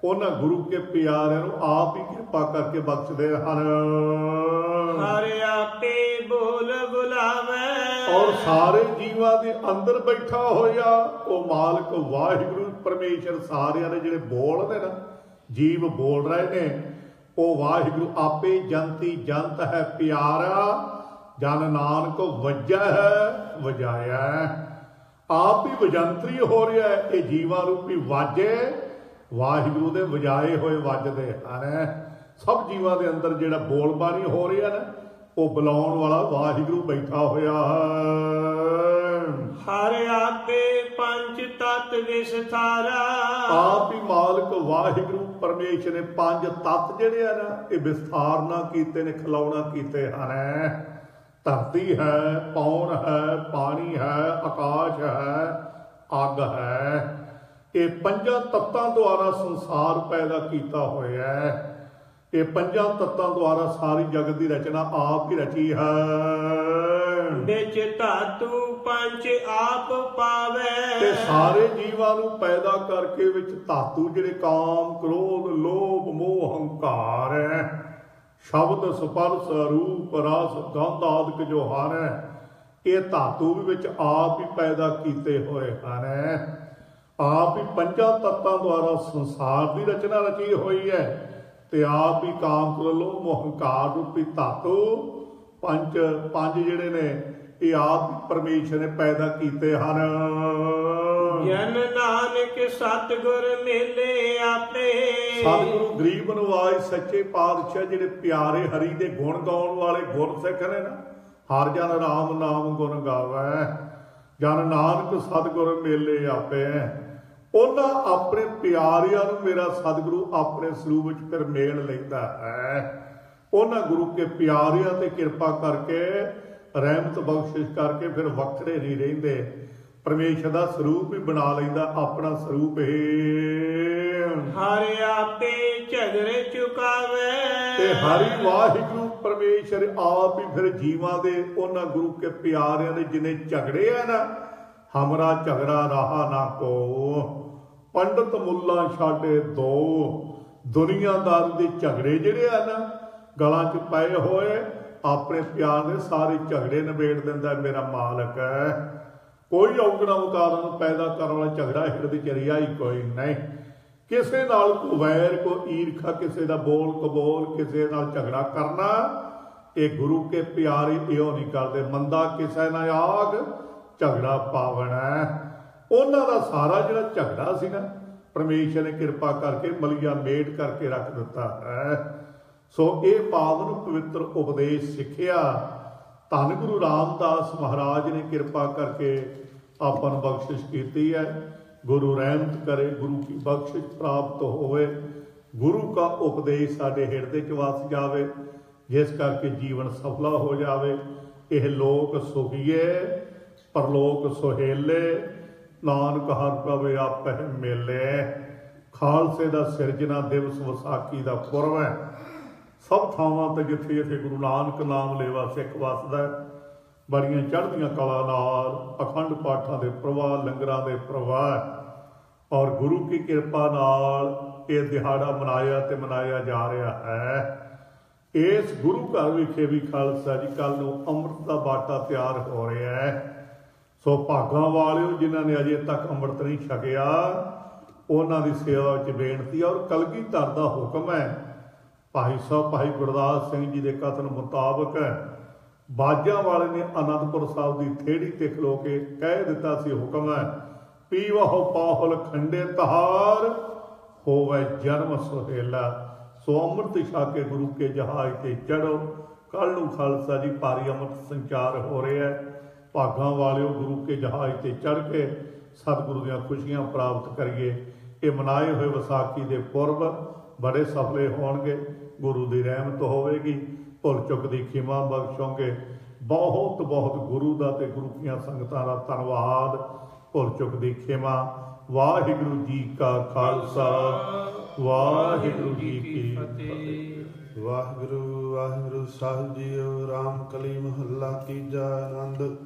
उन्होंने गुरु के प्यारिਆਂ ਨੂੰ आप ही कृपा करके बख्शते हैं। हर आपे बोल बुलावे और सारे जीवां के अंदर बैठा होया वो मालक वाहिगुरू परमेश्वर सारे ने जिहड़े बोलते ना जीव बोल रहे ने वो वाहिगुरू आपे जंती जंत है प्यारा जन नानक वज्जा है वजाया है। आप ही वजंतरी हो रहा है। ये जीवा रूपी वाजे वाहिगुरू दे वजाए हुए वजदे हैं। सब जीवां दे अंदर जिहड़ा बोल बाणी हो रहा है ना वो बुलाउण वाला वाहिगुरू बैठा होया है। ਹਰ ਆਪੇ ਪੰਜ ਤਤ ਵਿਸਥਾਰਾ। ਆਪ ਹੀ ਮਾਲਕ ਵਾਹਿਗੁਰੂ ਪਰਮੇਸ਼ਰ ਨੇ ਪੰਜ ਤੱਤ ਜਿਹੜੇ ਆ ਨਾ ਇਹ ਵਿਸਥਾਰ ਨਾ ਕੀਤੇ ਨੇ, ਖਿਲਾਉਣਾ ਕੀਤੇ ਹਨ। ਧਰਤੀ ਹੈ, ਪੌਣ ਹੈ, ਪਾਣੀ ਹੈ, ਆਕਾਸ਼ ਹੈ, ਅੱਗ ਹੈ। ਇਹ ਪੰਜਾਂ ਤੱਤਾਂ ਦੁਆਰਾ ਸੰਸਾਰ ਪੈਦਾ ਕੀਤਾ ਹੋਇਆ ਹੈ। ਇਹ ਪੰਜਾਂ ਤੱਤਾਂ ਦੁਆਰਾ ਸਾਰੀ ਜਗਤ ਦੀ ਰਚਨਾ ਆਪ ਹੀ ਰਚੀ ਹੈ। ਵਿੱਚ ਧਾਤੂ ਪੰਜ ਆਪ ਪਾਵੇ। ਤੇ ਸਾਰੇ ਜੀਵਾਂ ਨੂੰ ਪੈਦਾ ਕਰਕੇ ਵਿੱਚ ਧਾਤੂ ਜਿਹੜੇ ਕਾਮ, ਕ੍ਰੋਧ, ਲੋਭ, ਮੋਹ, ਹੰਕਾਰ ਹੈ, ਸ਼ਬਦ, ਸਪਰਸ਼, ਰੂਪ, ਰਸ, ਗੰਧ ਆਦਿਕ ਜੋ ਹਨ ਇਹ ਧਾਤੂ ਵੀ ਵਿੱਚ ਆਪ ਹੀ ਪੈਦਾ ਕੀਤੇ ਹੋਏ ਹਨ। ਆਪ ਹੀ ਪੰਜਾਂ ਤੱਤਾਂ ਦੁਆਰਾ ਸੰਸਾਰ ਦੀ ਰਚਨਾ ਰਚੀ ਹੋਈ ਹੈ ਤੇ ਆਪ ਹੀ ਕਾਮ, ਕ੍ਰੋਧ, ਲੋਭ, ਮੋਹ, ਹੰਕਾਰ ਰੂਪੀ ਧਾਤੂ ਪੰਜ ਜਿਹੜੇ ਨੇ ਇਹ ਆਪ ਪਰਮੇਸ਼ਰ ਨੇ ਪੈਦਾ ਕੀਤੇ ਹਨ। ਜਨ ਨਾਨਕ ਸਤਿਗੁਰ ਮੇਲੇ ਆਪੇ। ਸਤਿਗੁਰੂ ਗਰੀਬ ਨਿਵਾਜ ਸੱਚੇ ਪਾਤਸ਼ਾਹ ਜਿਹੜੇ ਪਿਆਰੇ ਹਰੀ ਦੇ ਗੁਣ ਗਾਉਣ ਵਾਲੇ ਗੁਰਸਿੱਖ ਨੇ ਨਾ, ਹਰ ਜਨ ਰਾਮ ਨਾਮ ਗੁਣ ਗਾਵੇ। ਜਨ ਨਾਨਕ ਸਤਿਗੁਰ ਮੇਲੇ ਆਪੇ। ਉਹਨਾਂ ਆਪਣੇ ਪਿਆਰਿਆਂ ਨੂੰ ਮੇਰਾ ਸਤਿਗੁਰੂ ਆਪਣੇ ਸਰੂਪ ਵਿੱਚ ਫਿਰ ਮੇਲ ਲੈਂਦਾ ਹੈ। ਉਹਨਾਂ ਗੁਰੂ ਕੇ ਪਿਆਰਿਆਂ ਤੇ ਕਿਰਪਾ ਕਰਕੇ, ਰਹਿਮਤ ਬਖਸ਼ਿਸ਼ ਕਰਕੇ ਫਿਰ ਵੱਖਰੇ ਨਹੀਂ ਰਹਿੰਦੇ। ਪਰਮੇਸ਼ਰ ਦਾ ਸਰੂਪ ਹੀ ਬਣਾ ਲੈਂਦਾ ਆਪਣਾ ਸਰੂਪ ਹੀ। ਹਰ ਆਪੇ ਝਗੜੇ ਚੁਕਾਵੇ। ਤੇ ਹਰੀ ਵਾਹਿਗੁਰੂ ਪਰਮੇਸ਼ਰ ਆਪ ਹੀ ਫਿਰ ਜੀਵਾਂ ਦੇ ਉਹਨਾਂ ਗੁਰੂ ਕੇ ਪਿਆਰਿਆਂ ਦੇ ਜਿੰਨੇ ਝਗੜੇ ਆ ਨਾ, ਹਮਰਾ ਝਗੜਾ ਰਹਾ ਨਾ ਕੋ, ਪੰਡਤ ਮੁੱਲਾ ਛਾਡੇ ਦੋ। ਦੁਨੀਆਦਾਰ ਦੇ ਝਗੜੇ ਜਿਹੜੇ ਆ ਨਾ ਗਲਾਂ 'ਚ ਪਏ ਹੋਏ, ਆਪਣੇ ਪਿਆਰ ਦੇ ਸਾਰੇ ਝਗੜੇ ਨਿਬੇੜ ਦਿੰਦਾ ਮੇਰਾ ਮਾਲਕ ਹੈ। ਕੋਈ ਔਗਣਾ ਉਤਾਰਾਂ ਨੂੰ ਪੈਦਾ ਕਰਨ ਵਾਲਾ ਝਗੜਾ ਹਿਰਦੇ 'ਚ ਰਿਹਾ ਹੀ ਕੋਈ ਨਹੀਂ। ਕਿਸੇ ਨਾਲ ਕੋਈ ਵੈਰ, ਕੋਈ ਈਰਖਾ, ਕਿਸੇ ਦਾ ਬੋਲ ਕਬੋਲ, ਕਿਸੇ ਨਾਲ ਝਗੜਾ ਕਰਨਾ ਇਹ ਗੁਰੂ ਕੇ ਪਿਆਰੇ ਇਹੋ ਨਹੀਂ ਕਰਦੇ। ਮੰਦਾ ਕਿਸੇ ਨਾਲ ਆਗ ਝਗੜਾ ਪਾਵਣਾ। ਉਹਨਾਂ ਦਾ ਸਾਰਾ ਜਿਹੜਾ ਝਗੜਾ ਸੀ ਨਾ ਪਰਮੇਸ਼ਰ ਨੇ ਕਿਰਪਾ ਕਰਕੇ ਮਲੀਆ ਮੇਟ ਕਰਕੇ ਰੱਖ ਦਿੱਤਾ ਹੈ। ਸੋ ਇਹ ਪਾਵਨ ਪਵਿੱਤਰ ਉਪਦੇਸ਼ ਸਿੱਖਿਆ ਧੰਨ ਗੁਰੂ ਰਾਮਦਾਸ ਮਹਾਰਾਜ ਨੇ ਕਿਰਪਾ ਕਰਕੇ ਆਪਾਂ ਨੂੰ ਬਖਸ਼ਿਸ਼ ਕੀਤੀ ਹੈ। ਗੁਰੂ ਰਹਿਮਤ ਕਰੇ, ਗੁਰੂ ਕੀ ਬਖਸ਼ਿਸ਼ ਪ੍ਰਾਪਤ ਹੋਵੇ, ਗੁਰੂ का ਉਪਦੇਸ਼ ਸਾਡੇ ਹਿਰਦੇ 'ਚ ਵਸ ਜਾਵੇ, ਜਿਸ ਕਰਕੇ ਜੀਵਨ ਸਫਲਾ ਹੋ ਜਾਵੇ। ਇਹ ਲੋਕ ਸੁਖੀਏ, ਪਰਲੋਕ ਸੁਹੇਲੇ, ਨਾਨਕ ਹਰ ਪ੍ਰਭ ਆਪਹਿ ਮੇਲੇ। ਖਾਲਸੇ ਦਾ ਸਿਰਜਣਾ ਦਿਵਸ ਵਿਸਾਖੀ ਦਾ ਪੁਰਬ ਹੈ। ਸਭ ਥਾਵਾਂ ਤੇ ਜਿੱਥੇ ਜਿੱਥੇ ਗੁਰੂ ਨਾਨਕ ਨਾਮ ਲੇਵਾ ਸਿੱਖ ਵਸਦਾ, ਬੜੀਆਂ ਚੜ੍ਹਦੀਆਂ ਕਲਾ ਨਾਲ ਅਖੰਡ ਪਾਠਾਂ ਦੇ ਪ੍ਰਵਾਹ, ਲੰਗਰਾਂ ਦੇ ਪ੍ਰਵਾਹ ਔਰ ਗੁਰੂ ਕੀ ਕਿਰਪਾ ਨਾਲ ਇਹ ਦਿਹਾੜਾ ਮਨਾਇਆ ਜਾ ਰਿਹਾ ਹੈ। ਇਸ ਗੁਰੂ ਘਰ ਵਿਖੇ ਵੀ ਖਾਲਸਾ ਜੀ ਕੱਲ ਨੂੰ ਅੰਮ੍ਰਿਤ ਦਾ ਬਾਟਾ ਤਿਆਰ ਹੋ ਰਿਹਾ ਹੈ। ਸੋ ਭਾਗਾਂ ਵਾਲਿਓ ਜਿਨ੍ਹਾਂ ਨੇ ਅਜੇ ਤੱਕ ਅੰਮ੍ਰਿਤ ਨਹੀਂ ਛਕਿਆ, ਉਹਨਾਂ ਦੀ ਸੇਵਾ ਵਿੱਚ ਬੇਨਤੀ ਔਰ ਕਲਗੀਧਰ ਦਾ ਹੁਕਮ ਹੈ। ਭਾਈ ਸਾਹਿਬ ਭਾਈ ਗੁਰਦਾਸ ਸਿੰਘ ਜੀ ਦੇ ਕਥਨ ਮੁਤਾਬਕ ਬਾਜਾਂ ਵਾਲੇ ਨੇ ਅਨੰਦਪੁਰ ਸਾਹਿਬ ਦੀ ਥੇੜੀ ਤੇ ਖਲੋ ਕੇ ਕਹਿ ਦਿੱਤਾ ਸੀ, ਹੁਕਮ ਹੈ ਪੀਵਹੁ ਪਾਹੁਲ ਖੰਡੇ ਤਹਾਰ ਹੋਵੇ ਜਨਮ ਸੁਹੇਲਾ। ਸੋ ਅੰਮ੍ਰਿਤ ਛਕ ਕੇ ਗੁਰੂ ਕੇ ਜਹਾਜ਼ ਤੇ ਚੜ੍ਹੋ। ਕੱਲ ਨੂੰ ਖਾਲਸਾ ਜੀ ਭਾਰੀ ਅੰਮ੍ਰਿਤ ਸੰਚਾਰ ਹੋ ਰਿਹਾ ਹੈ। ਭਾਗਾਂ ਵਾਲਿਓ ਗੁਰੂ ਕੇ ਜਹਾਜ਼ ਤੇ ਚੜ੍ਹ ਕੇ ਸਤਿਗੁਰੂ ਦੀਆਂ ਖੁਸ਼ੀਆਂ ਪ੍ਰਾਪਤ ਕਰੀਏ। ਇਹ ਮਨਾਏ ਹੋਏ ਵਿਸਾਖੀ ਦੇ ਪੁਰਬ ਬੜੇ ਸਫਲੇ ਹੋਣਗੇ। ਗੁਰੂ ਦੀ ਰਹਿਮਤ ਹੋਵੇਗੀ, ਭੁੱਲ ਚੁੱਕ ਦੀ ਖਿਮਾ ਬਖਸ਼ੋਗੇ। ਬਹੁਤ ਬਹੁਤ ਗੁਰੂ ਦਾ ਤੇ ਗੁਰੂ ਦੀਆਂ ਸੰਗਤਾਂ ਦਾ ਧੰਨਵਾਦ। ਭੁੱਲ ਚੁੱਕ ਦੀ ਖਿਮਾ। ਵਾਹਿਗੁਰੂ ਜੀ ਕਾ ਖਾਲਸਾ, ਵਾਹਿਗੁਰੂ ਜੀ ਕੀ ਫਤਿਹ। ਵਾਹਿਗੁਰੂ ਵਾਹਿਗੁਰੂ ਸਾਹਿਬ ਜੀਓ। ਰਾਮ ਕਲੀ ਮਹੱਲਾ ਤੀਜਾ। ਆਨੰਦ